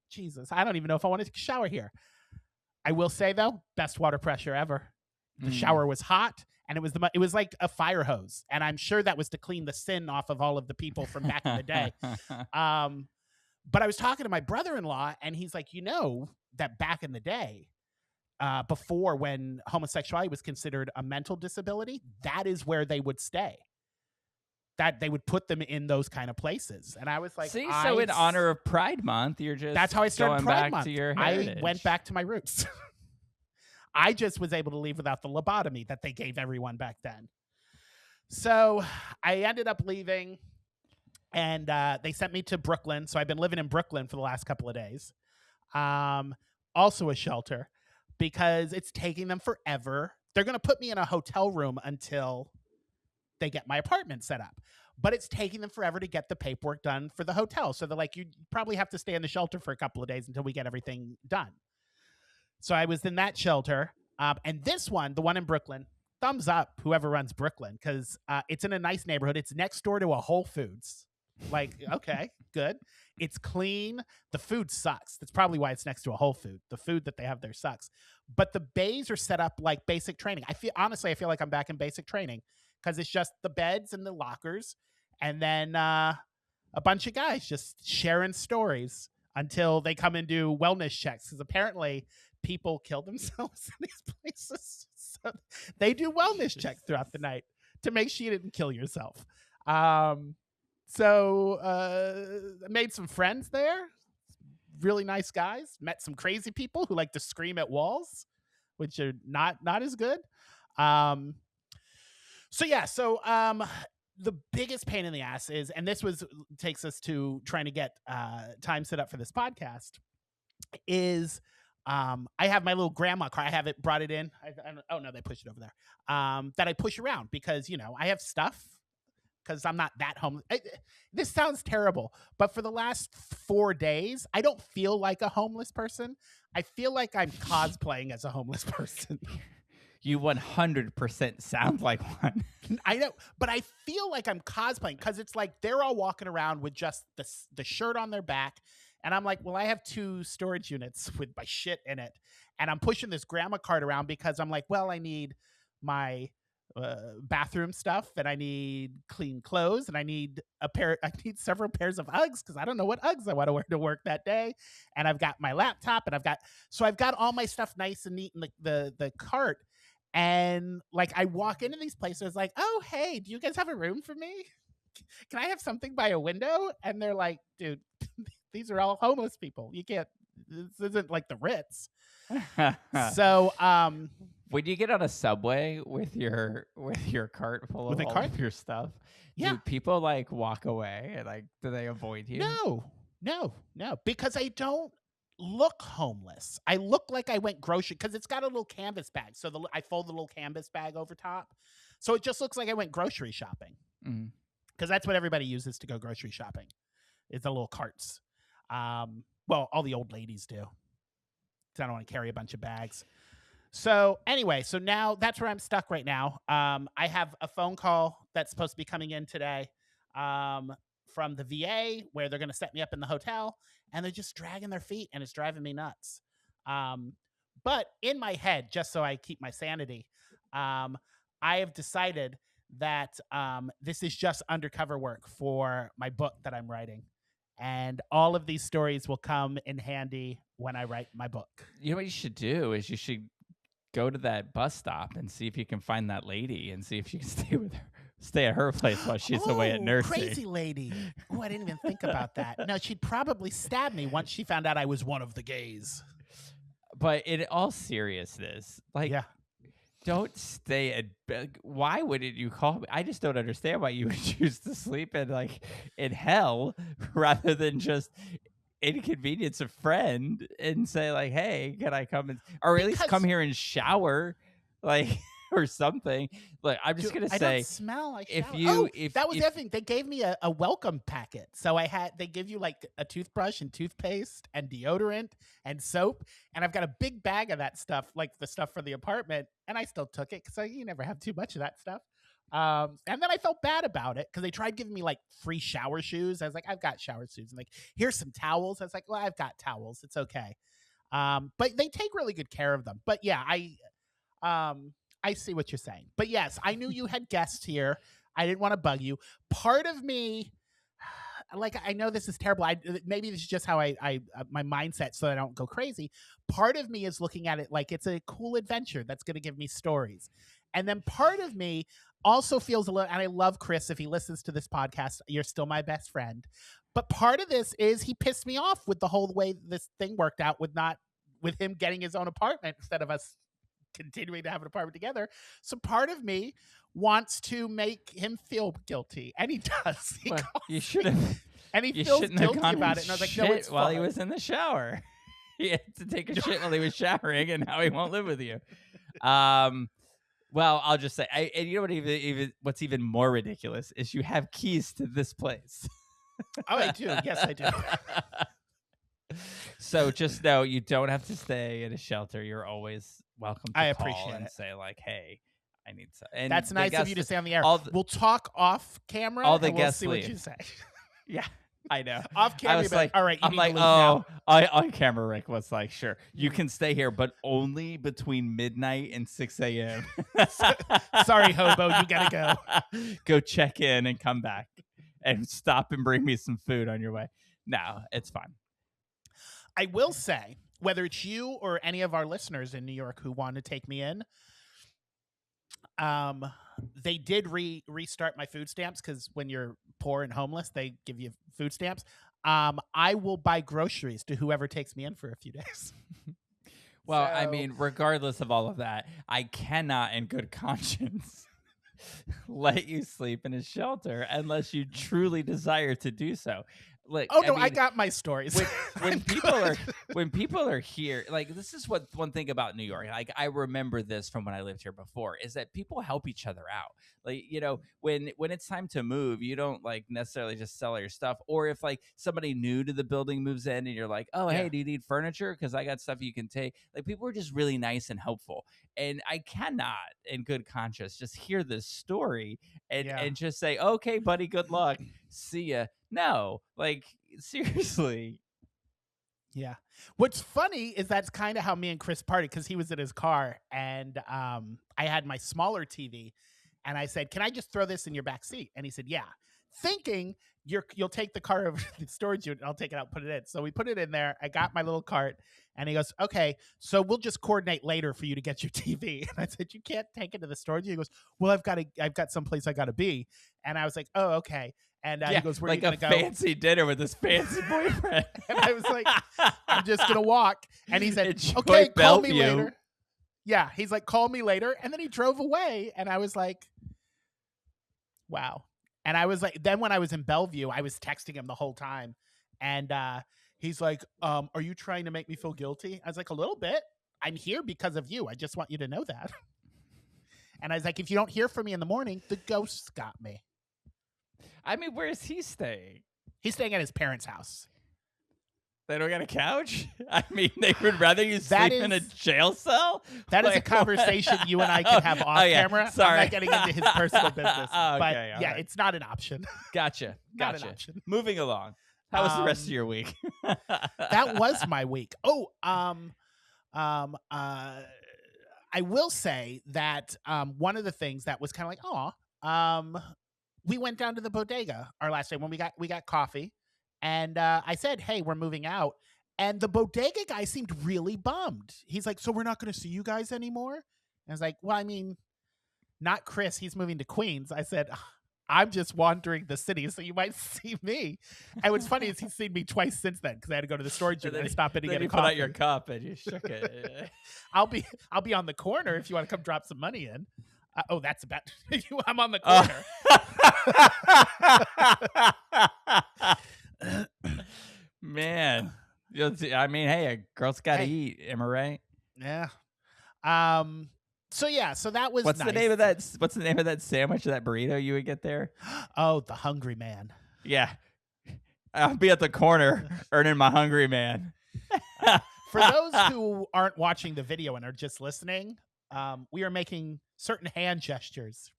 Jesus, I don't even know if I want to shower here. I will say, though, best water pressure ever. The shower was hot, and it was like a fire hose. And I'm sure that was to clean the sin off of all of the people from back in the day. But I was talking to my brother-in-law, and he's like, that back in the day, before when homosexuality was considered a mental disability, that is where they would stay. That they would put them in those kind of places. And I was like, so in honor of Pride Month, you're just that's how I started going Pride back Month. to your heritage. I went back to my roots. I just was able to leave without the lobotomy that they gave everyone back then. So I ended up leaving, and they sent me to Brooklyn. So I've been living in Brooklyn for the last couple of days. Also a shelter, because it's taking them forever. They're going to put me in a hotel room until they get my apartment set up, but it's taking them forever to get the paperwork done for the hotel. So they're like, you probably have to stay in the shelter for a couple of days until we get everything done. So I was in that shelter. And this one, the one in Brooklyn, thumbs up whoever runs Brooklyn, because it's in a nice neighborhood. It's next door to a Whole Foods. Like, okay, good. It's clean. The food sucks. That's probably why it's next to a Whole Food. The food that they have there sucks. But the bays are set up like basic training. I feel like I'm back in basic training, because it's just the beds and the lockers, and then a bunch of guys just sharing stories until they come and do wellness checks, because apparently people kill themselves in these places. So they do wellness checks throughout the night to make sure you didn't kill yourself. So I made some friends there, really nice guys. Met some crazy people who like to scream at walls, which are not as good. So the biggest pain in the ass is, and this takes us to trying to get time set up for this podcast, is I have my little grandma car. I have it brought it in. Oh no, they pushed it over there. That I push around because I have stuff because I'm not that homeless. This sounds terrible, but for the last 4 days, I don't feel like a homeless person. I feel like I'm cosplaying as a homeless person. You 100% sound like one. I know, but I feel like I'm cosplaying because it's like they're all walking around with just the shirt on their back. And I'm like, well, I have 2 storage units with my shit in it. And I'm pushing this grandma cart around because I'm like, well, I need my bathroom stuff and I need clean clothes and I need several pairs of Uggs because I don't know what Uggs I want to wear to work that day. And I've got my laptop and I've got all my stuff nice and neat in the cart. And like I walk into these places like, oh, hey, do you guys have a room for me? Can I have something by a window? And they're like, dude, these are all homeless people. You can't, this isn't like the Ritz. So when you get on a subway with your cart full of all of your stuff, do people like walk away and like do they avoid you? No, because I don't look homeless. I look like I went grocery because it's got a little canvas bag. So I fold the little canvas bag over top. So it just looks like I went grocery shopping. Because that's what everybody uses to go grocery shopping is the little carts. Well, all the old ladies do. So I don't want to carry a bunch of bags. So anyway, so now that's where I'm stuck right now. I have a phone call that's supposed to be coming in today from the VA where they're going to set me up in the hotel, and they're just dragging their feet, and it's driving me nuts. But in my head, just so I keep my sanity, I have decided that this is just undercover work for my book that I'm writing. And all of these stories will come in handy when I write my book. You know what you should do is you should go to that bus stop and see if you can find that lady and see if you can stay at her place while she's away at nursing. Crazy lady. Oh, I didn't even think about that. No, she'd probably stab me once she found out I was one of the gays. But in all seriousness, don't stay at. Why wouldn't you call me? I just don't understand why you would choose to sleep in hell rather than just inconvenience a friend and say like, "Hey, can I come or at least come here and shower?" Or something. Like I'm just gonna say, I don't smell like if shower. you that was the other thing. They gave me a welcome packet, so they give you like a toothbrush and toothpaste and deodorant and soap, and I've got a big bag of that stuff, like the stuff for the apartment, and I still took it because you never have too much of that stuff. And then I felt bad about it because they tried giving me like free shower shoes. I was like, I've got shower shoes, and like here's some towels. I was like, well, I've got towels. It's okay. But they take really good care of them. But yeah, I see what you're saying. But yes, I knew you had guests here. I didn't want to bug you. Part of me, like, I know this is terrible. Maybe this is just how my mindset so I don't go crazy. Part of me is looking at it like it's a cool adventure that's going to give me stories. And then part of me also feels a little, and I love Chris. If he listens to this podcast, you're still my best friend. But part of this is he pissed me off with the whole way this thing worked out with him getting his own apartment instead of us continuing to have an apartment together. So part of me wants to make him feel guilty, and he does. You should have, and he feels guilty about it. And I was like, no, it's while he was in the shower. He had to take a shit while he was showering, and now he won't live with you. Well, I'll just say, and you know what? Even what's even more ridiculous is you have keys to this place. Oh, I do. Yes, I do. So just know you don't have to stay in a shelter. You're always welcome to call and say like, hey, I need some. And that's nice of you to say on the air. We'll talk off camera all the and guests we'll see leave. what you say. Yeah, I know. Off camera, I was like, all right, I'm like, now. On camera, Rick was like, sure, you can stay here, but only between midnight and 6 a.m. Sorry, hobo, you gotta go. Go check in and come back and stop and bring me some food on your way. No, it's fine. I will say, whether it's you or any of our listeners in New York who want to take me in, they did restart my food stamps because when you're poor and homeless, they give you food stamps. I will buy groceries to whoever takes me in for a few days. Well, I mean, regardless of all of that, I cannot in good conscience let you sleep in a shelter unless you truly desire to do so. Look, Oh no, I I mean, got my stories. when I'm people are good. when people are here, like this is what one thing about New York, like I remember this from when I lived here before, is that people help each other out. Like, when it's time to move, you don't like necessarily just sell all your stuff. Or if like somebody new to the building moves in and you're like, oh Yeah. hey, do you need furniture? Because I got stuff you can take. Like people are just really nice and helpful. And I cannot in good conscience just hear this story and Yeah. just say, okay, buddy, good luck. See ya. No, like seriously. Yeah. What's funny is that's kind of how me and Chris parted, because he was in his car and I had my smaller TV and I said, "Can I just throw this in your back seat?" And he said, "Yeah." Thinking you'll take the car over to the storage unit and I'll take it out, put it in. So we put it in there. I got my little cart and he goes, "Okay, so we'll just coordinate later for you to get your TV." And I said, "You can't take it to the storage unit." He goes, "Well, I've got someplace I got to be." And I was like, "Oh, okay." And he goes, "Where are you like going to a go?" fancy dinner with his fancy boyfriend. And I was like, "I'm just going to walk." And he said, Enjoy "Okay, call me Bellevue. later." Yeah, he's like, "Call me later." And then he drove away. And I was like, wow. And I was like, then when I was in Bellevue, I was texting him the whole time. And he's like, "Are you trying to make me feel guilty?" I was like, "A little bit. I'm here because of you. I just want you to know that." And I was like, "If you don't hear from me in the morning, the ghosts got me." I mean, where is he staying? He's staying at his parents' house. They don't got a couch? I mean, they would rather you That sleep in a is- jail cell? That is a Like, conversation you and I can have off yeah, camera. sorry. I'm not getting into his personal business. Oh, but okay, all yeah, right. it's not an option. Gotcha. Not an Gotcha. option. Moving along. How was the rest of Um, your week? That was my week. Oh, I will say that one of the things that was kind of like, we went down to the bodega our last day when we got coffee, and I said, "Hey, we're moving out," and the bodega guy seemed really bummed. He's like, "So we're not going to see you guys anymore?" And I was like, "Well, I mean, not Chris. He's moving to Queens." I said, "I'm just wandering the city, so you might see me." And what's funny is he's seen me twice since then, because I had to go to the storage unit and stop in to Then get a you coffee. put out your cup and you shook it. I'll be on the corner if you want to come drop some money in. Oh, that's about I'm on the Oh. corner. Man. I mean, hey, a girl's got to Hey. eat. Am I right? Yeah. So yeah, so that was What's nice. the name of that? What's the name of that sandwich or that burrito you would get there? Oh, the Hungry Man. Yeah, I'll be at the corner earning my hungry man. For those who aren't watching the video and are just listening, we are making certain hand gestures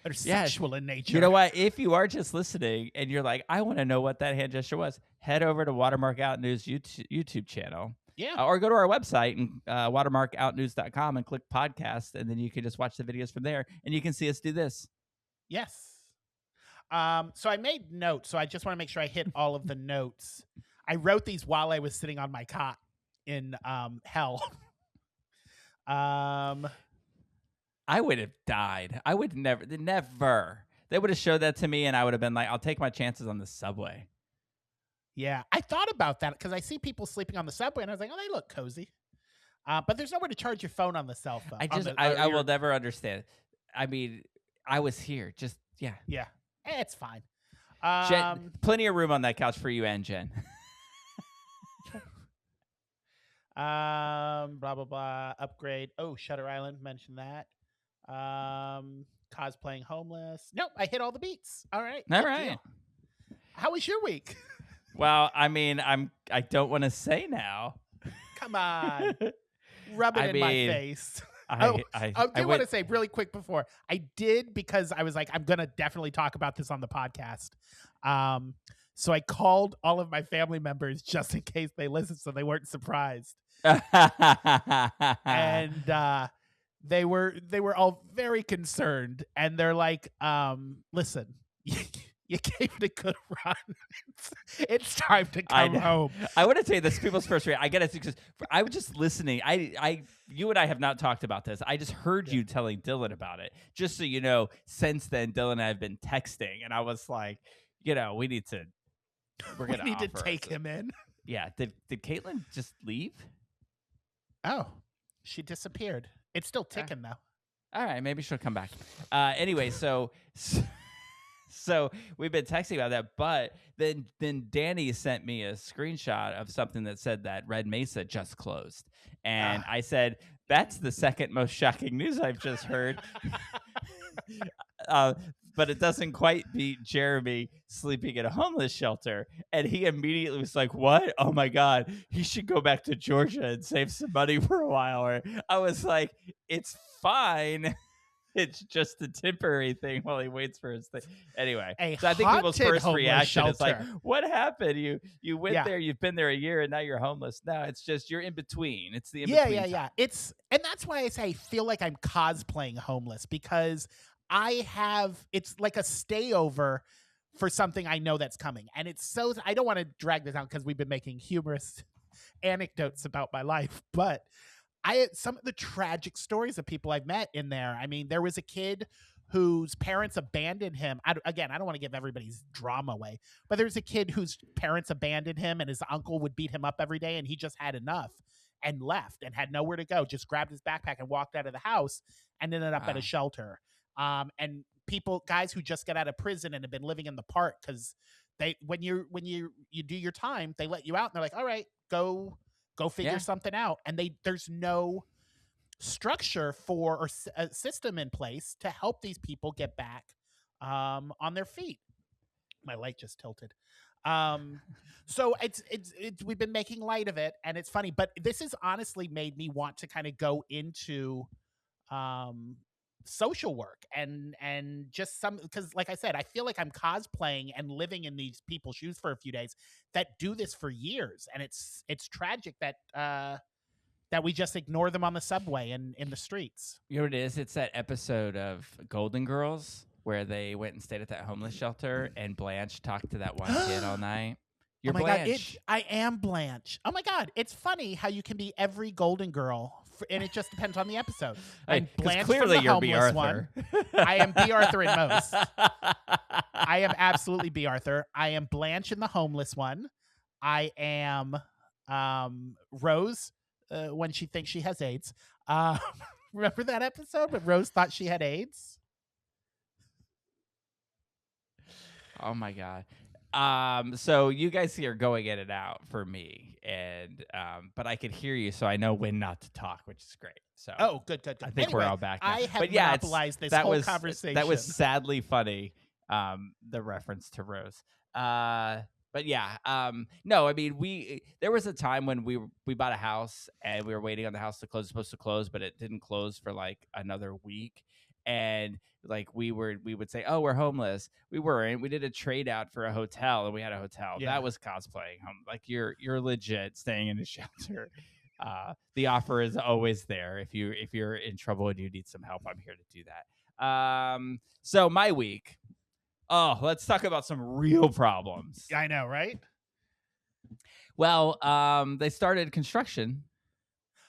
that are Yes. sexual in nature. You know what? If you are just listening and you're like, I want to know what that hand gesture was, head over to Watermark Out News YouTube channel. Yeah. Or go to our website and watermarkoutnews.com and click podcast, and then you can just watch the videos from there, and you can see us do this. Yes. So I made notes, so I just want to make sure I hit all of the notes. I wrote these while I was sitting on my cot in hell. I would have died. I would never. They would have showed that to me, and I would have been like, I'll take my chances on the subway. Yeah, I thought about that because I see people sleeping on the subway, and I was like, "Oh, they look cozy." But there's nowhere to charge your phone on the cell phone. I will never understand. I mean, I was here. Just yeah. Yeah, it's fine. Jen, plenty of room on that couch for you and Jen. Blah blah blah. Upgrade. Oh, Shutter Island. Mentioned that. Cosplaying homeless. Nope, I hit all the beats. All right. All good right. deal. How was your week? Well, I mean, I don't want to say now. Come on, rub it in my face. I do want to say really quick before I did, because I was like, I'm gonna definitely talk about this on the podcast. So I called all of my family members just in case they listened, so they weren't surprised. And they were all very concerned, and they're like, "Listen, you gave it a good run. It's time to come home." I want to tell you this, people's first reaction. I get it because I was just listening. You and I have not talked about this. I just heard you telling Dylan about it. Just so you know, since then, Dylan and I have been texting, and I was like, we need to. We need to take him in. Yeah. Did Caitlin just leave? Oh, she disappeared. It's still ticking though. All right, maybe she'll come back. Anyway, so we've been texting about that, but then Danny sent me a screenshot of something that said that Red Mesa just closed, and I said, "That's the second most shocking news I've just heard." But it doesn't quite beat Jeremy sleeping in a homeless shelter. And he immediately was like, "What? Oh my God, he should go back to Georgia and save some money for a while." Or I was like, "It's fine." It's just a temporary thing while he waits for his thing. Anyway, so I think people's first reaction is like, "What happened? You went there, you've been there a year, and now you're homeless." No, it's just you're in between. It's the in between. Yeah. And that's why I say I feel like I'm cosplaying homeless, because it's like a stayover for something I know that's coming. And I don't want to drag this out because we've been making humorous anecdotes about my life, but some of the tragic stories of people I've met in there. I mean, there was a kid whose parents abandoned him. I don't want to give everybody's drama away, but there was a kid whose parents abandoned him, and his uncle would beat him up every day, and he just had enough and left and had nowhere to go, just grabbed his backpack and walked out of the house and ended up at a shelter. And guys who just got out of prison and have been living in the park, because when you do your time, they let you out and they're like, "All right, go figure something out." And there's no structure or a system in place to help these people get back on their feet. My light just tilted. So it's we've been making light of it, and it's funny, but this has honestly made me want to kind of go into social work and just because like I said, I feel like I'm cosplaying and living in these people's shoes for a few days that do this for years, and it's tragic that we just ignore them on the subway and in the streets. You know what it is? It's that episode of Golden Girls where they went and stayed at that homeless shelter, and Blanche talked to that one kid all night. You're Blanche. God, I am Blanche. Oh my God, it's funny how you can be every Golden Girl, and it just depends on the episode. And Blanche clearly from the you're B. homeless Arthur. one. I am B. Arthur in most. I am absolutely B. Arthur. I am Blanche in the homeless one. I am Rose when she thinks she has AIDS. Remember that episode when Rose thought she had AIDS? Oh my God. So you guys are going in and out for me, and but I could hear you, so I know when not to talk, which is great. So good. I think anyway, we're all back now. I have monopolized this whole conversation. That was sadly funny. The reference to Rose. But yeah, no, I mean, there was a time when we bought a house and we were waiting on the house to close. It was supposed to close, but it didn't close for like another week. And like we would say, "Oh, we're homeless." We weren't. We did a trade out for a hotel, and we had a hotel. Yeah. That was cosplaying home. Like you're legit staying in a shelter. The offer is always there. If you're in trouble and you need some help, I'm here to do that. So my week. Oh, let's talk about some real problems. I know, right? Well, they started construction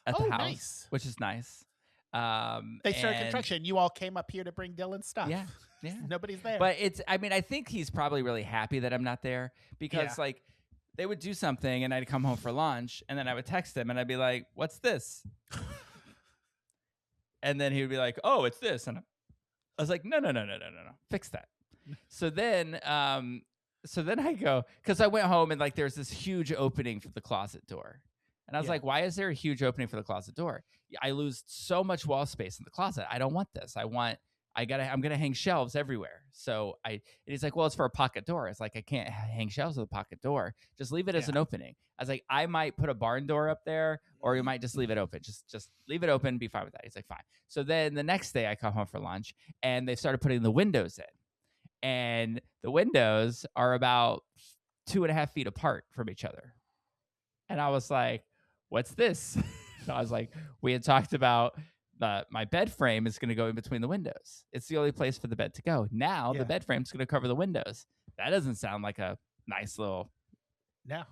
at the house, nice. which is nice. They started construction. You all came up here to bring Dylan stuff. Yeah. Nobody's there. But I think he's probably really happy that I'm not there, because like they would do something and I'd come home for lunch and then I would text him and I'd be like, "What's this?" And then he would be like, "Oh, it's this." And I was like, No. Fix that. So then I go, because I went home and like there's this huge opening for the closet door. And I was like, why is there a huge opening for the closet door? I lose so much wall space in the closet. I don't want this. I'm going to hang shelves everywhere. So and he's like, "Well, it's for a pocket door." It's like, I can't hang shelves with a pocket door. Just leave it as an opening. I was like, I might put a barn door up there, or you might just leave it open. Just leave it open. Be fine with that. He's like, fine. So then the next day I come home for lunch and they started putting the windows in. And the windows are about 2.5 feet apart from each other. And I was like, "What's this?" I was like, we had talked about my bed frame is going to go in between the windows. It's the only place for the bed to go. Now the bed frame's going to cover the windows. That doesn't sound like a nice little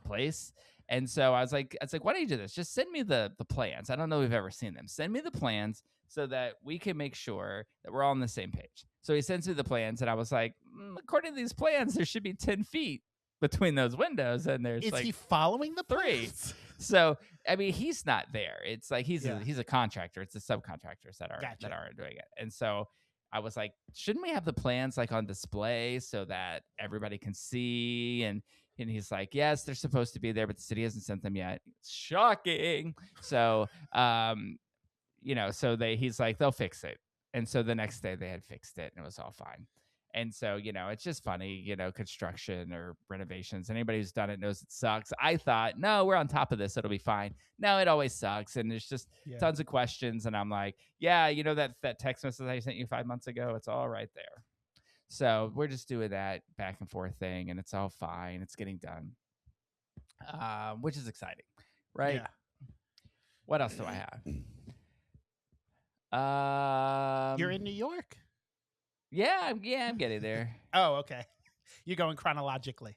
place. And so I was like, "Why don't you do this? Just send me the plans. I don't know if we've ever seen them. Send me the plans so that we can make sure that we're all on the same page." So he sends me the plans, and I was like, according to these plans, there should be 10 feet between those windows, and there's Is he following the 3. plans? So I mean, he's not there. It's like he's Yeah. a contractor. It's the subcontractors that Gotcha. are doing it. And so I was like, shouldn't we have the plans like on display so that everybody can see? And he's like, yes, they're supposed to be there, but the city hasn't sent them yet. Shocking. So so he's like, they'll fix it. And so the next day they had fixed it and it was all fine. And so, it's just funny, construction or renovations. Anybody who's done it knows it sucks. I thought, no, we're on top of this. It'll be fine. No, it always sucks. And there's just tons of questions. And I'm like, yeah, that text message I sent you 5 months ago, it's all right there. So we're just doing that back and forth thing and it's all fine. It's getting done, which is exciting, right? Yeah. What else do I have? You're in New York? Yeah, I'm getting there. Oh, okay. You're going chronologically.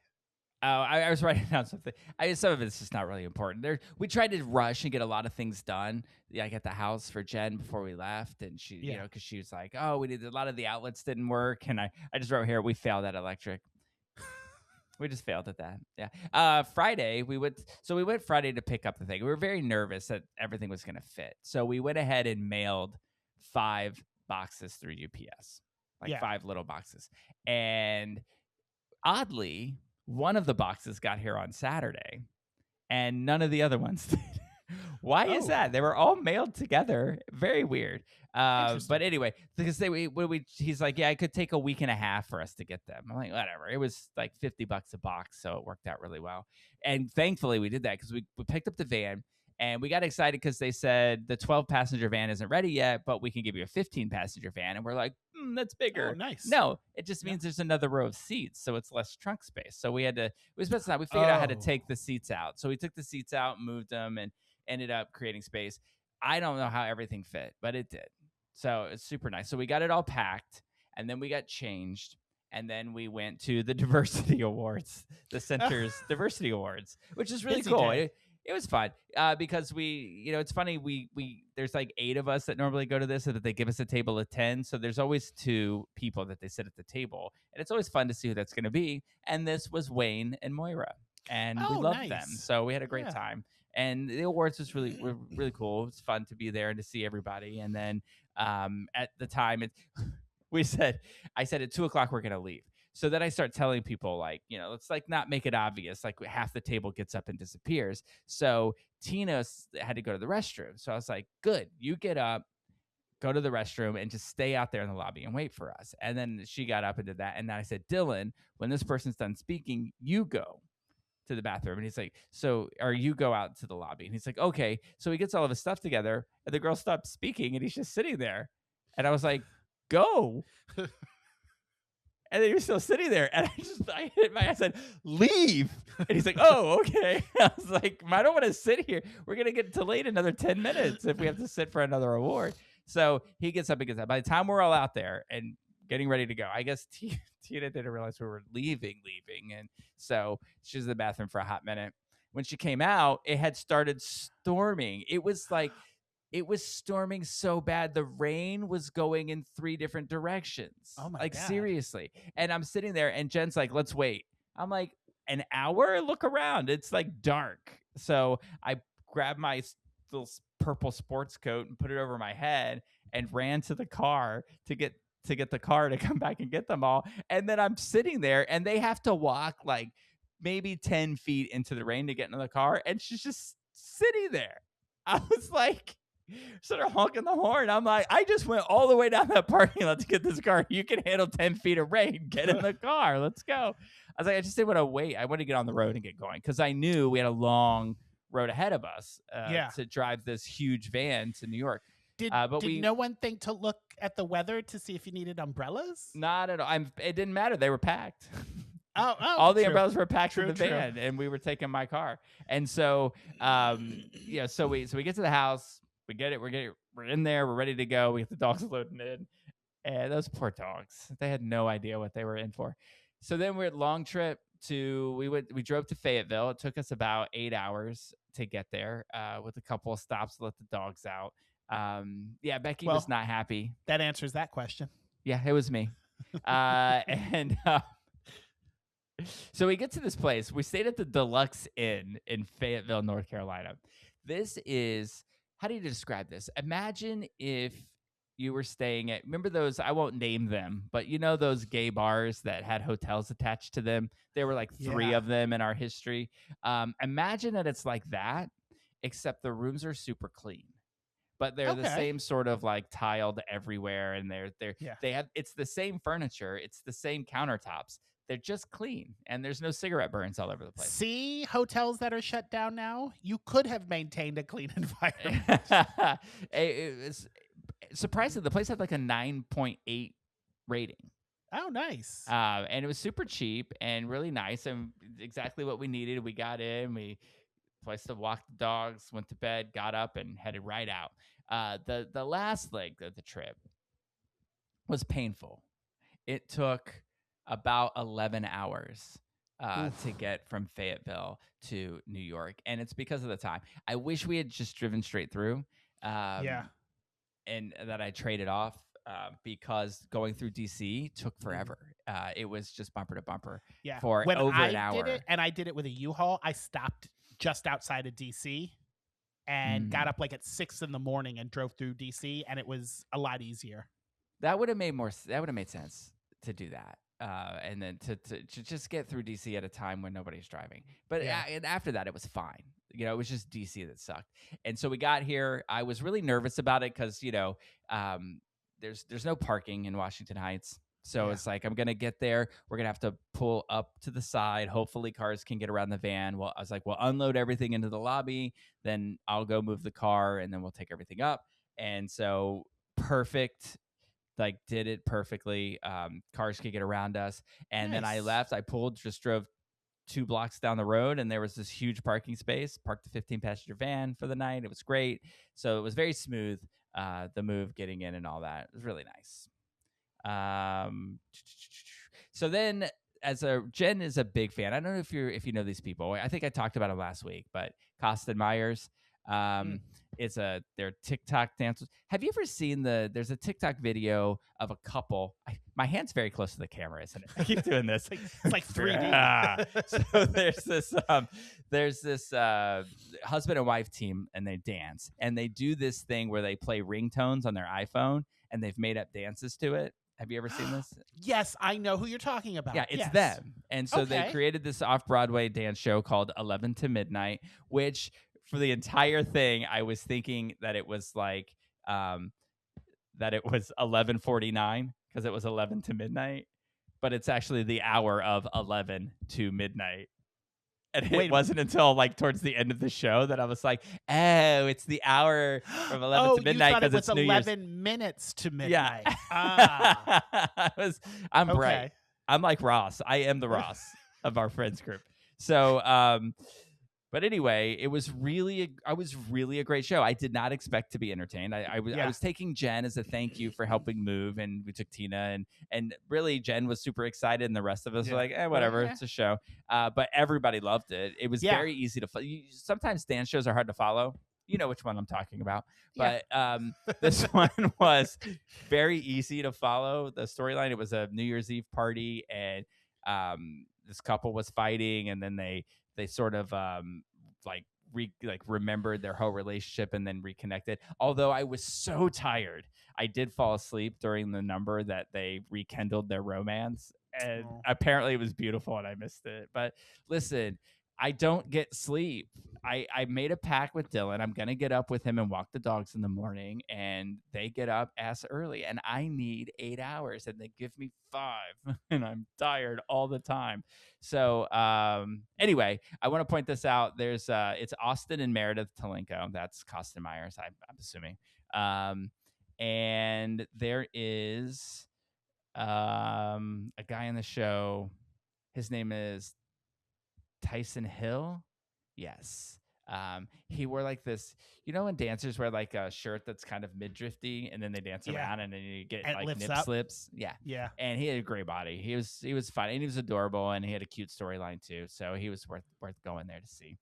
Oh, I was writing down something. Some of it's just not really important. We tried to rush and get a lot of things done, like at the house for Jen before we left, and she, because she was like, "Oh, we did a lot of the outlets didn't work," and I just wrote here, "We failed at electric." We just failed at that. Yeah. Friday we went Friday to pick up the thing. We were very nervous that everything was going to fit, so we went ahead and mailed 5 boxes through UPS. 5 little boxes. And oddly, one of the boxes got here on Saturday and none of the other ones did. Why is that? They were all mailed together. Very weird. But anyway, because he's like, yeah, it could take a week and a half for us to get them. I'm like, whatever. It was like $50 a box, so it worked out really well. And thankfully we did that because we picked up the van. And we got excited because they said the 12-passenger van isn't ready yet, but we can give you a 15-passenger van. And we're like, that's bigger. Oh, nice. No, it just means there's another row of seats, so it's less trunk space. So we figured out how to take the seats out. So we took the seats out, moved them, and ended up creating space. I don't know how everything fit, but it did. So it's super nice. So we got it all packed, and then we got changed. And then we went to the diversity awards, the center's diversity awards, which is really cool. It was fun because it's funny. We there's like 8 of us that normally go to this, so that they give us a table of 10. So there's always 2 people that they sit at the table, and it's always fun to see who that's going to be. And this was Wayne and Moira, and we loved them. So we had a great time. And the awards was really cool. It was fun to be there and to see everybody. And then at the time, I said at 2:00 we're going to leave. So then I start telling people, like, let's like not make it obvious. Like half the table gets up and disappears. So Tina had to go to the restroom. So I was like, good, you get up, go to the restroom and just stay out there in the lobby and wait for us. And then she got up and did that. And then I said, Dylan, when this person's done speaking, you go to the bathroom. And he's like, or you go out to the lobby. And he's like, okay. So he gets all of his stuff together and the girl stops speaking and he's just sitting there. And I was like, go. And then he was still sitting there, and I hit my head, said, leave. And he's like, oh, okay. I was like, I don't want to sit here. We're going to get delayed another 10 minutes if we have to sit for another award. So he gets up and gets up. By the time we're all out there and getting ready to go, I guess Tina didn't realize we were leaving. And so she was in the bathroom for a hot minute. When she came out, it had started storming. It was storming so bad. The rain was going in 3 different directions. Oh my God. Seriously. And I'm sitting there and Jen's like, let's wait. I'm like, an hour? Look around. It's like dark. So I grabbed my little purple sports coat and put it over my head and ran to the car to get the car to come back and get them all. And then I'm sitting there and they have to walk like maybe 10 feet into the rain to get into the car. And she's just sitting there. I was like, sort of honking the horn. I'm like, I just went all the way down that parking lot to get this car. You can handle 10 feet of rain. Get in the car. Let's go. I was like, I just didn't want to wait. I wanted to get on the road and get going because I knew we had a long road ahead of us to drive this huge van to New York. Did no one think to look at the weather to see if you needed umbrellas? Not at all. It didn't matter. They were packed. All the umbrellas were packed in the van, and we were taking my car. And so, so we get to the house. We get it. We're in there. We're ready to go. We get the dogs loading in, and those poor dogs. They had no idea what they were in for. So then we're at long trip we drove to Fayetteville. It took us about 8 hours to get there, with a couple of stops to let the dogs out. Becky was not happy. That answers that question. Yeah, it was me. So we get to this place. We stayed at the Deluxe Inn in Fayetteville, North Carolina. This is, how do you describe this? Imagine if you were staying at, remember those, I won't name them, but you know those gay bars that had hotels attached to them? There were like three Yeah. of them in our history. Imagine that it's like that, except the rooms are super clean. But they're the Okay. same sort of like tiled everywhere, and Yeah. they have, it's the same furniture, it's the same countertops. They're just clean, and there's no cigarette burns all over the place. See, hotels that are shut down now, you could have maintained a clean environment. It's surprisingly, the place had like a 9.8 rating. Oh, nice. And it was super cheap and really nice and exactly what we needed. We got in, we place to walk the dogs, went to bed, got up, and headed right out. The last leg of the trip was painful. It took about 11 hours to get from Fayetteville to New York, and it's because of the time. I wish we had just driven straight through. Yeah. And that I traded off because going through DC took forever. It was just bumper to bumper Yeah. for When over I an hour. did it, and I did it with a U-Haul, I stopped just outside of DC and got up like at 6 in the morning and drove through DC, and it was a lot easier. That would have made sense to do that. And then to just get through DC at a time when nobody's driving. But and after that, it was fine. You know, it was just DC that sucked. And so we got here. I was really nervous about it because, you know, there's no parking in Washington Heights. So it's like, I'm going to get there. We're going to have to pull up to the side. Hopefully cars can get around the van. Well, I was like, we'll unload everything into the lobby. Then I'll go move the car and then we'll take everything up. And so perfect. Like did it perfectly. Cars could get around us. And then I left. I just drove 2 blocks down the road, and there was this huge parking space. Parked the 15-passenger van for the night. It was great. So it was very smooth. The move, getting in, and all that. It was really nice. So then, Jen is a big fan. I don't know if you know these people. I think I talked about them last week, but Costin Myers. They're TikTok dancers. Have you ever seen there's a TikTok video of a couple. My hand's very close to the camera, isn't it? I keep doing this. It's like 3D. So there's this husband and wife team, and they dance, and they do this thing where they play ringtones on their iPhone, and they've made up dances to it. Have you ever seen this? Yes, I know who you're talking about. Yeah, it's them. And so they created this off-Broadway dance show called 11 to Midnight, which for the entire thing, I was thinking that it was like that it was 11:49 because it was 11 to midnight, but it's actually the hour of 11 to midnight. And it wasn't until like towards the end of the show that I was like, oh, it's the hour from 11 to midnight because it's New Year's. 11 minutes to midnight. Yeah. I'm bright. I'm like Ross. I am the Ross of our friends group. So, but anyway, it was really a great show. I did not expect to be entertained. I was taking Jen as a thank you for helping move, and we took Tina, and really Jen was super excited, and the rest of us were like, whatever, it's a show. But everybody loved it. It was very easy to follow. Sometimes dance shows are hard to follow. You know which one I'm talking about. But this one was very easy to follow. The storyline, it was a New Year's Eve party, and this couple was fighting, and then they sort of remembered their whole relationship and then reconnected. Although I was so tired, I did fall asleep during the number that they rekindled their romance, and apparently it was beautiful and I missed it. But listen, I don't get sleep. I made a pact with Dylan. I'm going to get up with him and walk the dogs in the morning, and they get up ass early, and I need 8 hours, and they give me 5, and I'm tired all the time. So anyway, I want to point this out. There's it's Austin and Meredith Talenko. That's Costin Myers, I'm assuming. And there is a guy in the show. His name is Tyson Hill. Yes. He wore like this, you know, when dancers wear like a shirt that's kind of midriffy and then they dance around and then you get and like nip slips. Yeah. Yeah. And he had a great body. He was fun, and he was adorable, and he had a cute storyline too. So he was worth going there to see.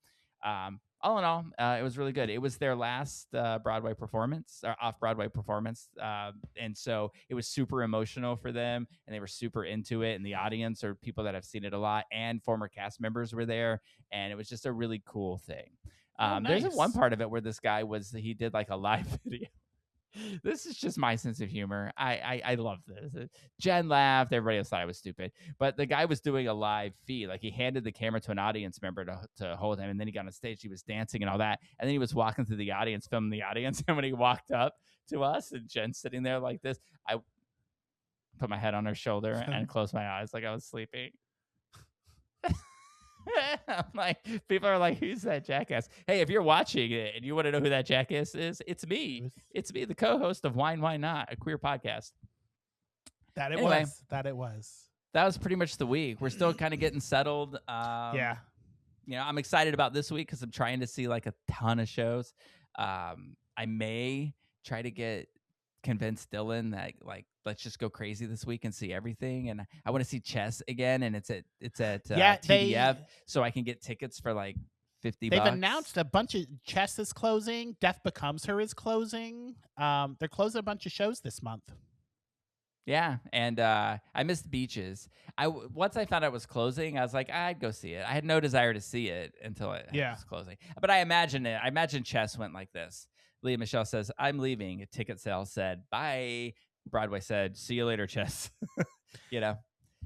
all in all, it was really good. It was their last Broadway performance, or off-Broadway performance, and so it was super emotional for them, and they were super into it. And the audience are people that have seen it a lot, and former cast members were there, and it was just a really cool thing. There's one Nice. part of it where this guy he did like a live video. This is just my sense of humor. I love this. Jen laughed. Everybody else thought I was stupid. But the guy was doing a live feed. Like he handed the camera to an audience member to hold him. And then he got on stage. He was dancing and all that. And then he was walking through the audience, filming the audience. And when he walked up to us and Jen sitting there like this, I put my head on her shoulder and closed my eyes like I was sleeping. I'm like, people are like, who's that jackass? Hey, if you're watching it and you want to know who that jackass is, it's me. It's me, the co-host of Wine, Why Not, a queer podcast. That Anyway. was. That was pretty much the week. We're still kind of getting settled. Yeah. You know, I'm excited about this week because I'm trying to see like a ton of shows. I may try to convince Dylan that like let's just go crazy this week and see everything. And I want to see Chess again, and it's at TDF, so I can get tickets for like $50. They've announced a bunch of Chess is closing. Death Becomes Her is closing. They're closing a bunch of shows this month. Yeah, and I missed Beaches. Once I found out it was closing, I was like, I'd go see it. I had no desire to see it until it was closing. But I imagine Chess went like this. Leah Michelle says, I'm leaving. A ticket sale said, bye. Broadway said, see you later, Chess. You know?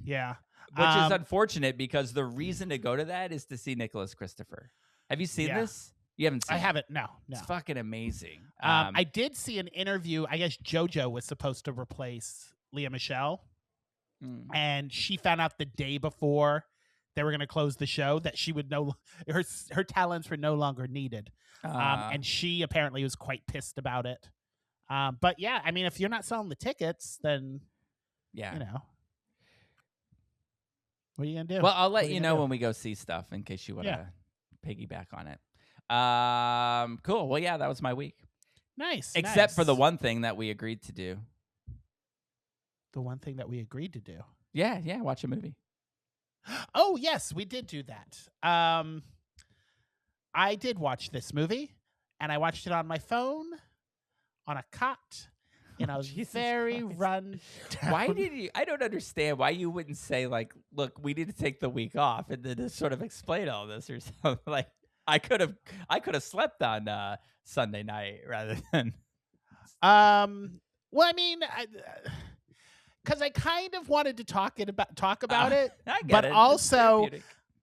Yeah. Which is unfortunate because the reason to go to that is to see Nicholas Christopher. Have you seen this? You haven't seen it? I haven't. No. It's fucking amazing. I did see an interview. I guess JoJo was supposed to replace Leah Michelle. And she found out the day before they were going to close the show that she would her talents were no longer needed. And she apparently was quite pissed about it. But yeah, I mean, if you're not selling the tickets, then you know, what are you gonna do? Well, I'll let you know when we go see stuff in case you want to piggyback on it. Cool. Well, yeah, that was my week. Nice. Except for the one thing that we agreed to do. The one thing that we agreed to do. Yeah, watch a movie. Oh yes, we did do that. I did watch this movie, and I watched it on my phone, on a cot, and I was very run down. Why did you? I don't understand why you wouldn't say like, "Look, we need to take the week off," and then just sort of explain all this or something. Like, I could have slept on Sunday night rather than. Well, I mean, because I kind of wanted to talk about it, but also.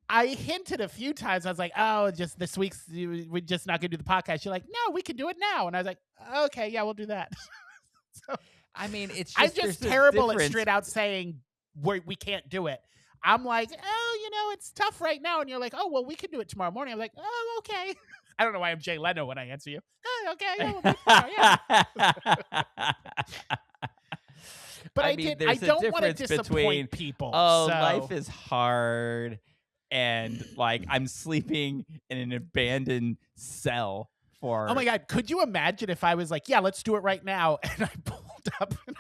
I hinted a few times. I was like, "Oh, just this week's we're just not gonna do the podcast." You're like, "No, we can do it now," and I was like, "Okay, yeah, we'll do that." So, I mean, it's I'm just terrible at straight out saying we can't do it. I'm like, "Oh, you know, it's tough right now," and you're like, "Oh, well, we can do it tomorrow morning." I'm like, "Oh, okay." I don't know why I'm Jay Leno when I answer you. Oh, okay, yeah, we'll do it tomorrow, yeah. But I don't want to disappoint people. Oh, so. Life is hard. And like I'm sleeping in an abandoned cell for. Oh my God! Could you imagine if I was like, "Yeah, let's do it right now," and I pulled up and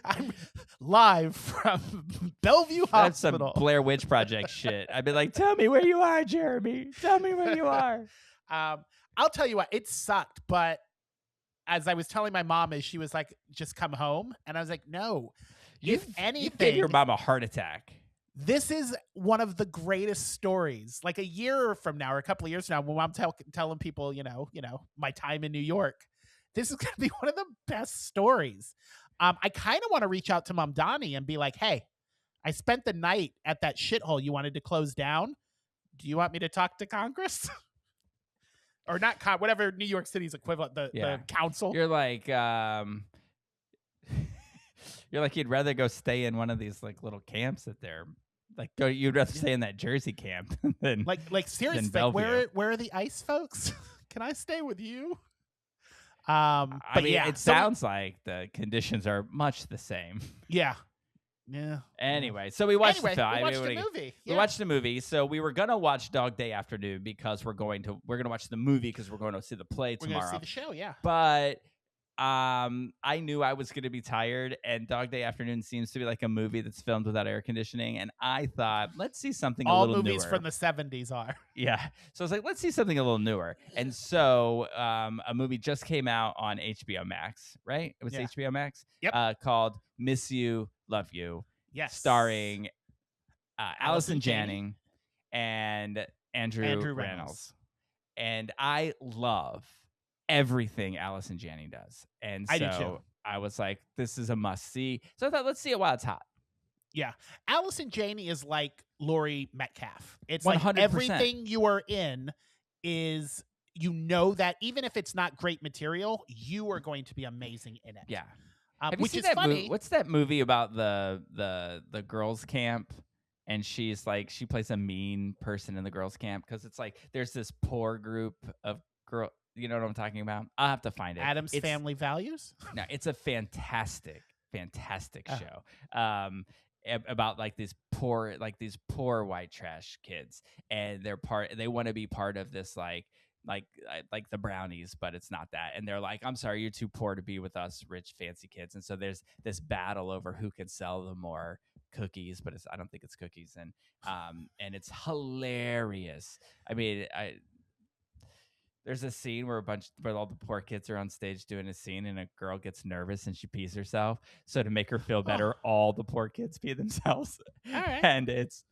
I'm live from Bellevue That's Hospital. some Blair Witch Project shit. I'd be like, "Tell me where you are, Jeremy. Tell me where you are." I'll tell you what, it sucked, but as I was telling my mom, she was like, "Just come home," and I was like, "No." If anything, you gave your mom a heart attack. This is one of the greatest stories. Like a year from now or a couple of years from now, when I'm telling people, you know, my time in New York, this is going to be one of the best stories. I kind of want to reach out to Mom Donnie and be like, "Hey, I spent the night at that shithole you wanted to close down. Do you want me to talk to Congress?" Or not, whatever New York City's equivalent, the council. You're like, you'd rather go stay in one of these like little camps that they're like. You'd rather stay in that Jersey camp than like seriously. than Like, where are the ICE folks? Can I stay with you? But I mean, it sounds like the conditions are much the same. Yeah. Anyway, so we watched the film. We watched the movie. We watched the movie. So we were gonna watch Dog Day Afternoon because we're gonna watch the movie because we're going to see the play tomorrow. We're gonna see the show. Yeah. But I knew I was going to be tired, and Dog Day Afternoon seems to be like a movie that's filmed without air conditioning, and I thought, let's see something a All little movies newer. from the 70s are. Yeah. So I was like, let's see something a little newer. And so a movie just came out on HBO Max, right? It was Yeah. HBO Max. Yep. Called Miss You, Love You. Yes. Starring Allison Janney. Janney and Andrew Reynolds. And I love everything Allison Janney does. And I do too. so I was like, this is a must see. So I thought, let's see it while it's hot. Yeah. Allison Janney is like Laurie Metcalf. It's 100%. like everything you are in is, you know, that even if it's not great material, you are going to be amazing in it. Yeah. Have you Which seen is that funny. What's that movie about the girls' camp? And she's like, she plays a mean person in the girls' camp because it's like there's this poor group of girl. You know what I'm talking about? I'll have to find it. Adam's Family Values? No, it's a fantastic show. About like these poor white trash kids, and they want to be part of this like the Brownies, but it's not that. And they're like, I'm sorry, you're too poor to be with us rich fancy kids. And so there's this battle over who can sell the more cookies, but I don't think it's cookies. And it's hilarious. I mean, there's a scene where all the poor kids are on stage doing a scene, and a girl gets nervous and she pees herself. So to make her feel better, all the poor kids pee themselves. All right. And it's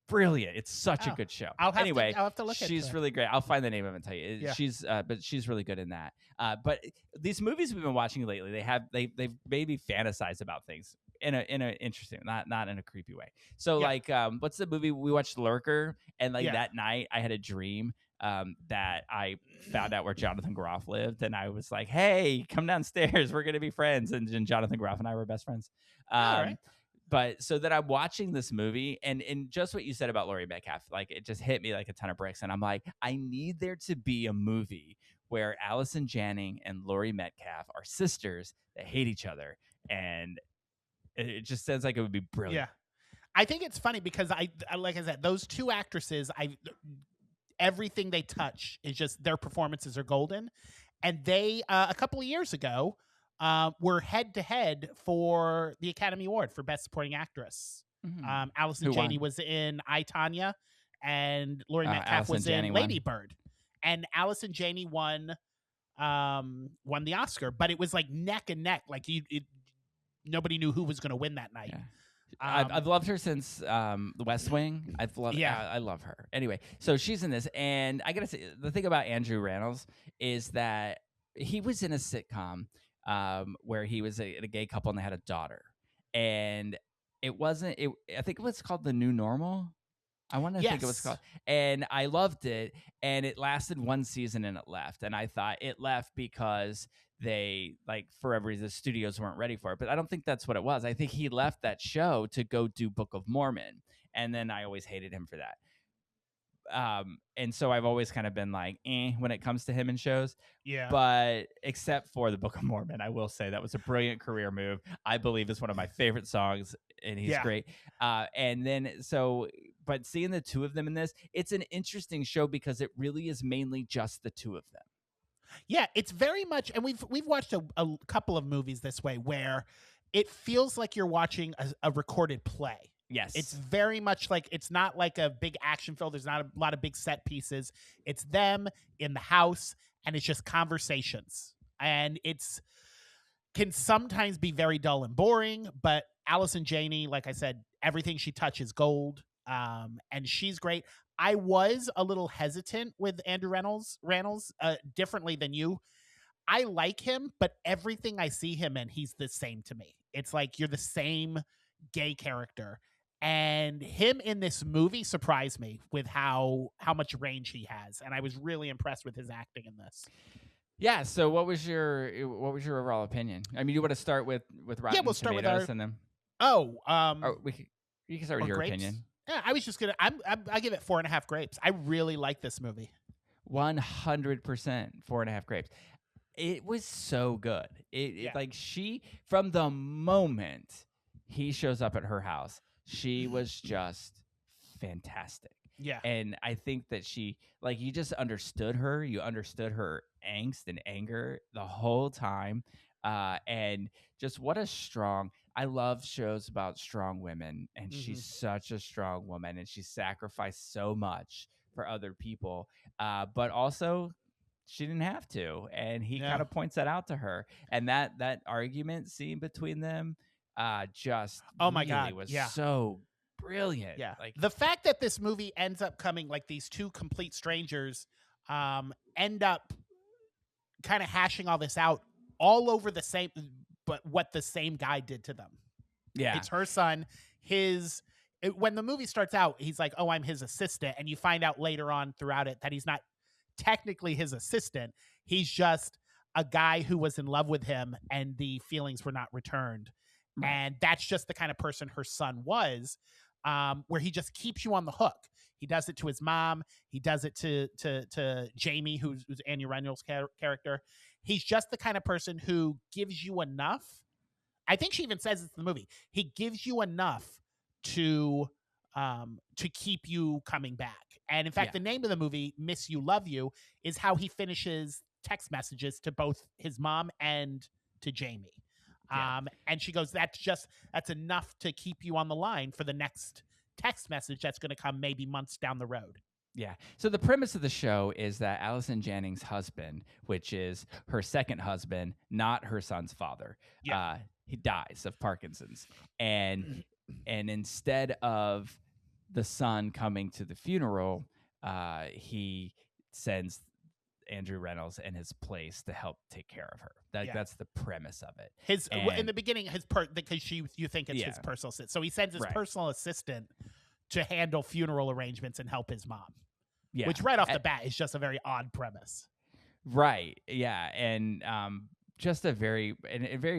brilliant. It's such a good show. I'll have to look at it. She's really great. I'll find the name of it and tell you. Yeah. But she's really good in that. But these movies we've been watching lately, they've made me fantasize about things in a interesting, not in a creepy way. So like, what's the movie we watched? Lurker, and like that night I had a dream that I found out where Jonathan Groff lived, and I was like, "Hey, come downstairs. We're gonna be friends." And Jonathan Groff and I were best friends. All right. But so that I'm watching this movie, and just what you said about Laurie Metcalf, like it just hit me like a ton of bricks. And I'm like, I need there to be a movie where Allison Janney and Laurie Metcalf are sisters that hate each other, and it just sounds like it would be brilliant. Yeah. I think it's funny because I like I said, those two actresses, everything they touch is just, their performances are golden. And they a couple of years ago were head to head for the Academy Award for Best Supporting Actress. Mm-hmm. Allison Janney was in I, Tonya, and Laurie Metcalf was in Lady Bird. And Allison Janney won the Oscar, but it was like neck and neck. Like nobody knew who was going to win that night. Yeah. I've loved her since The West Wing. I love her. Anyway, so she's in this, and I gotta say, the thing about Andrew Reynolds is that he was in a sitcom where he was a gay couple and they had a daughter, and I think it was called The New Normal. I want to think it was called, and I loved it, and it lasted one season and it left, and I thought it left because they, like, for every reason, the studios weren't ready for it, but I don't think that's what it was. I think he left that show to go do Book of Mormon, and then I always hated him for that. And so I've always kind of been like, when it comes to him in shows. Yeah. But except for the Book of Mormon, I will say that was a brilliant career move. I believe it's one of my favorite songs, and he's great. And then but seeing the two of them in this, it's an interesting show because it really is mainly just the two of them. Yeah, it's very much, and we've watched a couple of movies this way where it feels like you're watching a recorded play. Yes. It's very much like, it's not like a big action film. There's not a lot of big set pieces. It's them in the house, and it's just conversations. And can sometimes be very dull and boring, but Allison Janney, like I said, everything she touches gold. And she's great. I was a little hesitant with Andrew Reynolds, differently than you. I like him, but everything I see him in, he's the same to me. It's like, you're the same gay character. And him in this movie surprised me with how much range he has. And I was really impressed with his acting in this. Yeah. So what was your overall opinion? I mean, you want to start with Rotten we'll start Tomatoes with and then. You can start with your grapes? opinion. Yeah, I was just gonna. I give it 4.5 grapes. I really like this movie. 100% 4.5 grapes. It was so good. It like, she, from the moment he shows up at her house, she was just fantastic. Yeah. And I think that she, like, you just understood her. You understood her angst and anger the whole time. And just what a strong, I love shows about strong women, and Hmm. she's such a strong woman, and she sacrificed so much for other people. But also, she didn't have to, and he kind Yeah. of points that out to her. And that argument scene between them, just Oh my really God. was Yeah. so brilliant. Yeah. Like, The fact that this movie ends up coming like these two complete strangers end up kind of hashing all this out all over the same, but what the same guy did to them. yeah, It's her son. When the movie starts out, he's like, "Oh, I'm his assistant," and you find out later on throughout it that he's not technically his assistant. He's just a guy who was in love with him, and the feelings were not returned. right. And that's just the kind of person her son was, where he just keeps you on the hook. He does it to his mom. He does it to Jamie, who's Annie Reynolds' character. He's just the kind of person who gives you enough. I think she even says it's in the movie. He gives you enough to keep you coming back. And in fact, Yeah. the name of the movie, Miss You, Love You, is how he finishes text messages to both his mom and to Jamie. Yeah. And she goes, that's enough to keep you on the line for the next text message that's going to come maybe months down the road. Yeah. So the premise of the show is that Allison Janning's husband, which is her second husband, not her son's father, Yeah. he dies of Parkinson's. And instead of the son coming to the funeral, he sends Andrew Reynolds in his place to help take care of her. That's the premise of it. In the beginning, because you think it's his personal assistant. So he sends his Right. personal assistant to handle funeral arrangements and help his mom. Yeah. Which right off the bat is just a very odd premise. Right. Yeah. And just a very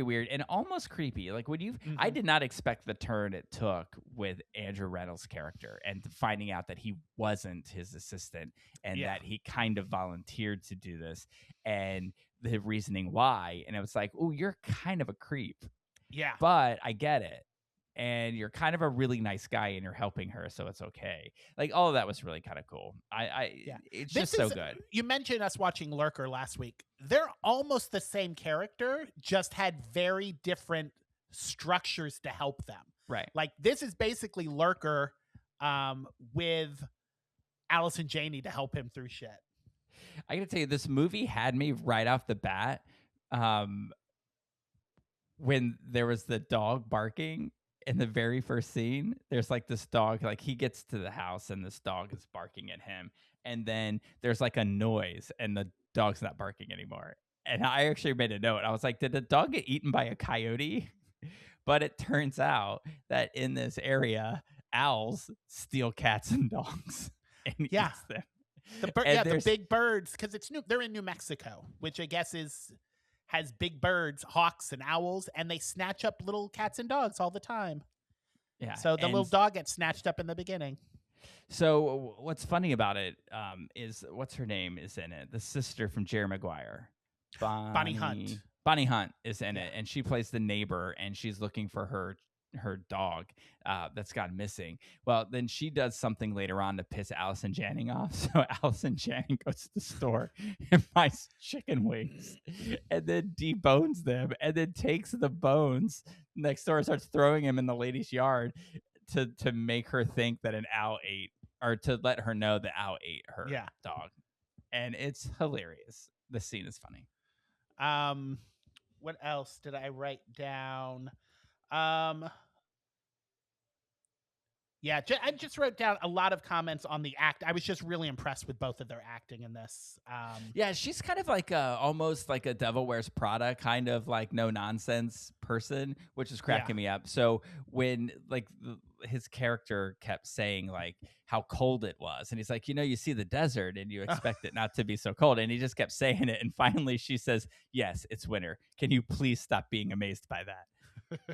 weird and almost creepy. Like when I did not expect the turn it took with Andrew Reynolds' character and finding out that he wasn't his assistant and that he kind of volunteered to do this and the reasoning why. And it was like, oh, you're kind of a creep. Yeah. But I get it. And you're kind of a really nice guy and you're helping her, so it's okay. Like all of that was really kind of cool. It's just so good. You mentioned us watching Lurker last week. They're almost the same character, just had very different structures to help them. Right. Like this is basically Lurker with Allison Janney to help him through shit. I gotta tell you, this movie had me right off the bat. When there was the dog barking in the very first scene, there's like this dog, like he gets to the house and this dog is barking at him. And then there's like a noise and the dog's not barking anymore. And I actually made a note. I was like, did the dog get eaten by a coyote? But it turns out that in this area, owls steal cats and dogs and eats them. The big birds, because they're in New Mexico, which I guess has big birds, hawks and owls, and they snatch up little cats and dogs all the time. Yeah. So the little dog gets snatched up in the beginning. So what's funny about it is what's her name is in it? The sister from Jerry Maguire. Bonnie Hunt. Bonnie Hunt is in it, and she plays the neighbor, and she's looking for her dog that's gone missing. Well, then she does something later on to piss Allison Janning off. So Allison Janning goes to the store and buys chicken wings and then debones them and then takes the bones next door and starts throwing them in the lady's yard to make her think that an owl ate, or to let her know the owl ate her dog. And it's hilarious. The scene is funny. What else did I write down? I just wrote down a lot of comments on the act. I was just really impressed with both of their acting in this. Yeah, she's kind of like almost like a Devil Wears Prada kind of like no nonsense person, which is cracking me up. So when like his character kept saying like how cold it was, and he's like, you see the desert and you expect it not to be so cold, and he just kept saying it, and finally she says, "Yes, it's winter. Can you please stop being amazed by that?"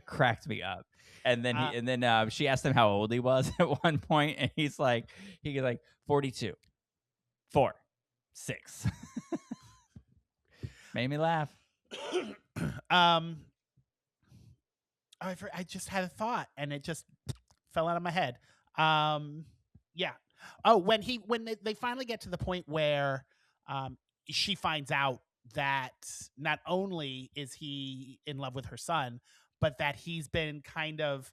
Cracked me up. And then she asked him how old he was at one point, and he's like 42, 4, 6. Made me laugh. I just had a thought and it just fell out of my head. Oh, when they finally get to the point where she finds out that not only is he in love with her son, but that he's been kind of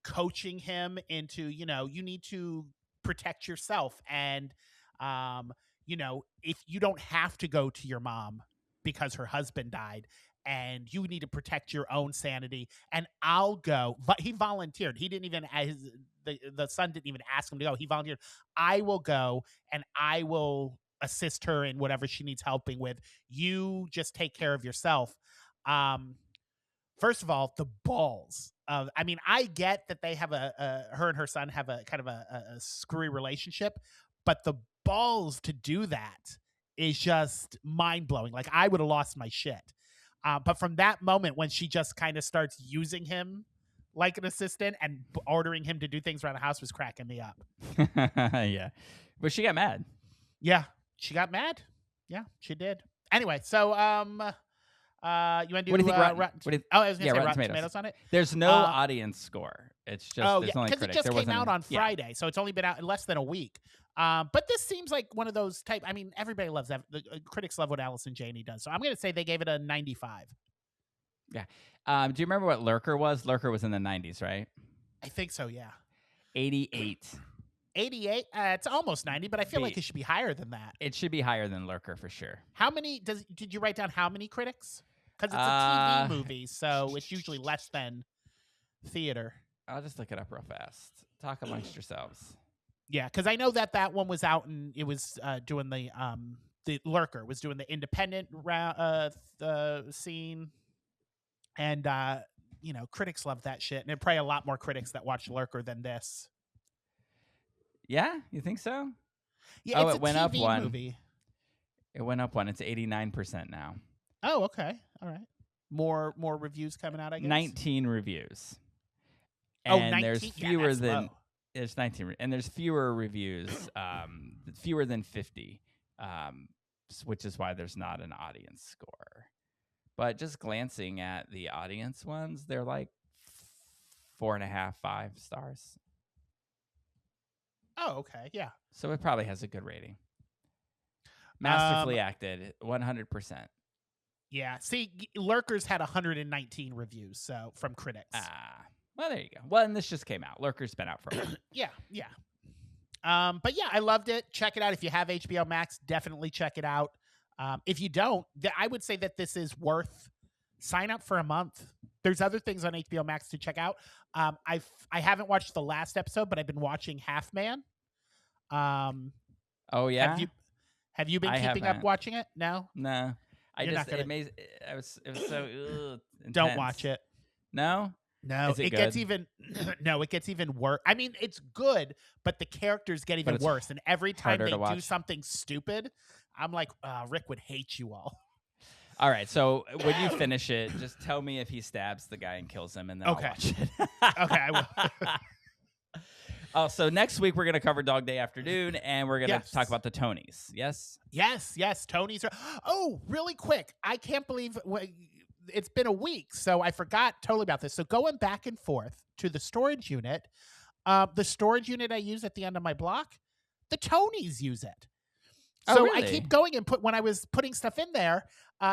coaching him into, you need to protect yourself. And, if you don't have to go to your mom because her husband died, and you need to protect your own sanity, and I'll go. But he volunteered. He didn't even, the son didn't even ask him to go. He volunteered. I will go and I will assist her in whatever she needs helping with. You just take care of yourself. First of all, the balls of, I get that they have her and her son have a kind of a screwy relationship, but the balls to do that is just mind blowing. Like, I would have lost my shit. But from that moment, when she just kind of starts using him like an assistant and ordering him to do things around the house, was cracking me up. Yeah. But she got mad. Yeah. She got mad. Yeah, she did. Anyway, so, you want to do, what do you think? I was going to say Rotten Tomatoes on it. There's no audience score. It's just there's only because critics. It just came out on Friday, so it's only been out less than a week. But this seems like one of those type. Everybody loves that. The critics love what Allison Janney does, so I'm going to say they gave it a 95. Yeah. Do you remember what Lurker was? Lurker was in the 90s, right? I think so. Yeah. 88. 88. It's almost 90, but I feel like it should be higher than that. It should be higher than Lurker for sure. How many did you write down? How many critics? Because it's a TV movie, so it's usually less than theater. I'll just look it up real fast. Talk amongst yourselves. Yeah, because I know that one was out and it was doing the Lurker was doing the independent scene, and critics love that shit, and there's probably a lot more critics that watch Lurker than this. Yeah, you think so? Yeah, it's it went TV up one. Movie. It went up one. It's 89% now. Oh, okay, all right. More reviews coming out, I guess. 19 reviews. And 19? There's fewer than low. There's 19, and there's fewer reviews, fewer than 50, which is why there's not an audience score. But just glancing at the audience ones, they're like 4.5, 5 stars. Oh, okay, yeah. So it probably has a good rating. Masterfully acted, 100%. Yeah. See, Lurkers had 119 reviews, so from critics. Well, there you go. Well, and this just came out. Lurker's been out for a while. Yeah. But yeah, I loved it. Check it out. If you have HBO Max, definitely check it out. If you don't, I would say that this is worth sign up for a month. There's other things on HBO Max to check out. I haven't watched the last episode, but I've been watching Half Man. Oh yeah. Have you been keeping up watching it? No. It was so intense. Don't watch it. No. It gets even it gets even worse. It's good, but the characters get even worse. And every time they do something stupid, I'm like, Rick would hate you all. All right, so when you finish it, just tell me if he stabs the guy and kills him, and then I'll watch it. Okay, I will. Oh, so next week we're going to cover Dog Day Afternoon, and we're going to talk about the Tonys. Yes? Yes. Tonys are... Oh, really quick. I can't believe... It's been a week, so I forgot totally about this. So going back and forth to the storage unit, the storage unit I use at the end of my block, the Tonys use it. So really? I keep going and when I was putting stuff in there,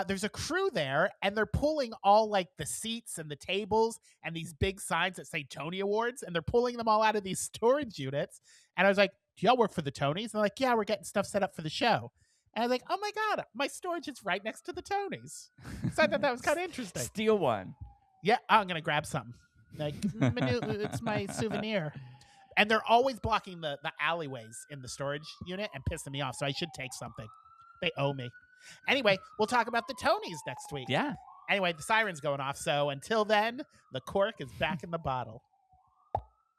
there's a crew there, and they're pulling all like the seats and the tables and these big signs that say Tony Awards, and they're pulling them all out of these storage units. And I was like, do y'all work for the Tonys? And they're like, yeah, we're getting stuff set up for the show. And I was like, oh my God, my storage is right next to the Tonys. So I thought that was kind of interesting. Steal one. Yeah, I'm going to grab some. Like, it's my souvenir. And they're always blocking the alleyways in the storage unit and pissing me off. So I should take something. They owe me. Anyway, we'll talk about the Tonys next week. Yeah. Anyway, the siren's going off. So until then, the cork is back in the bottle.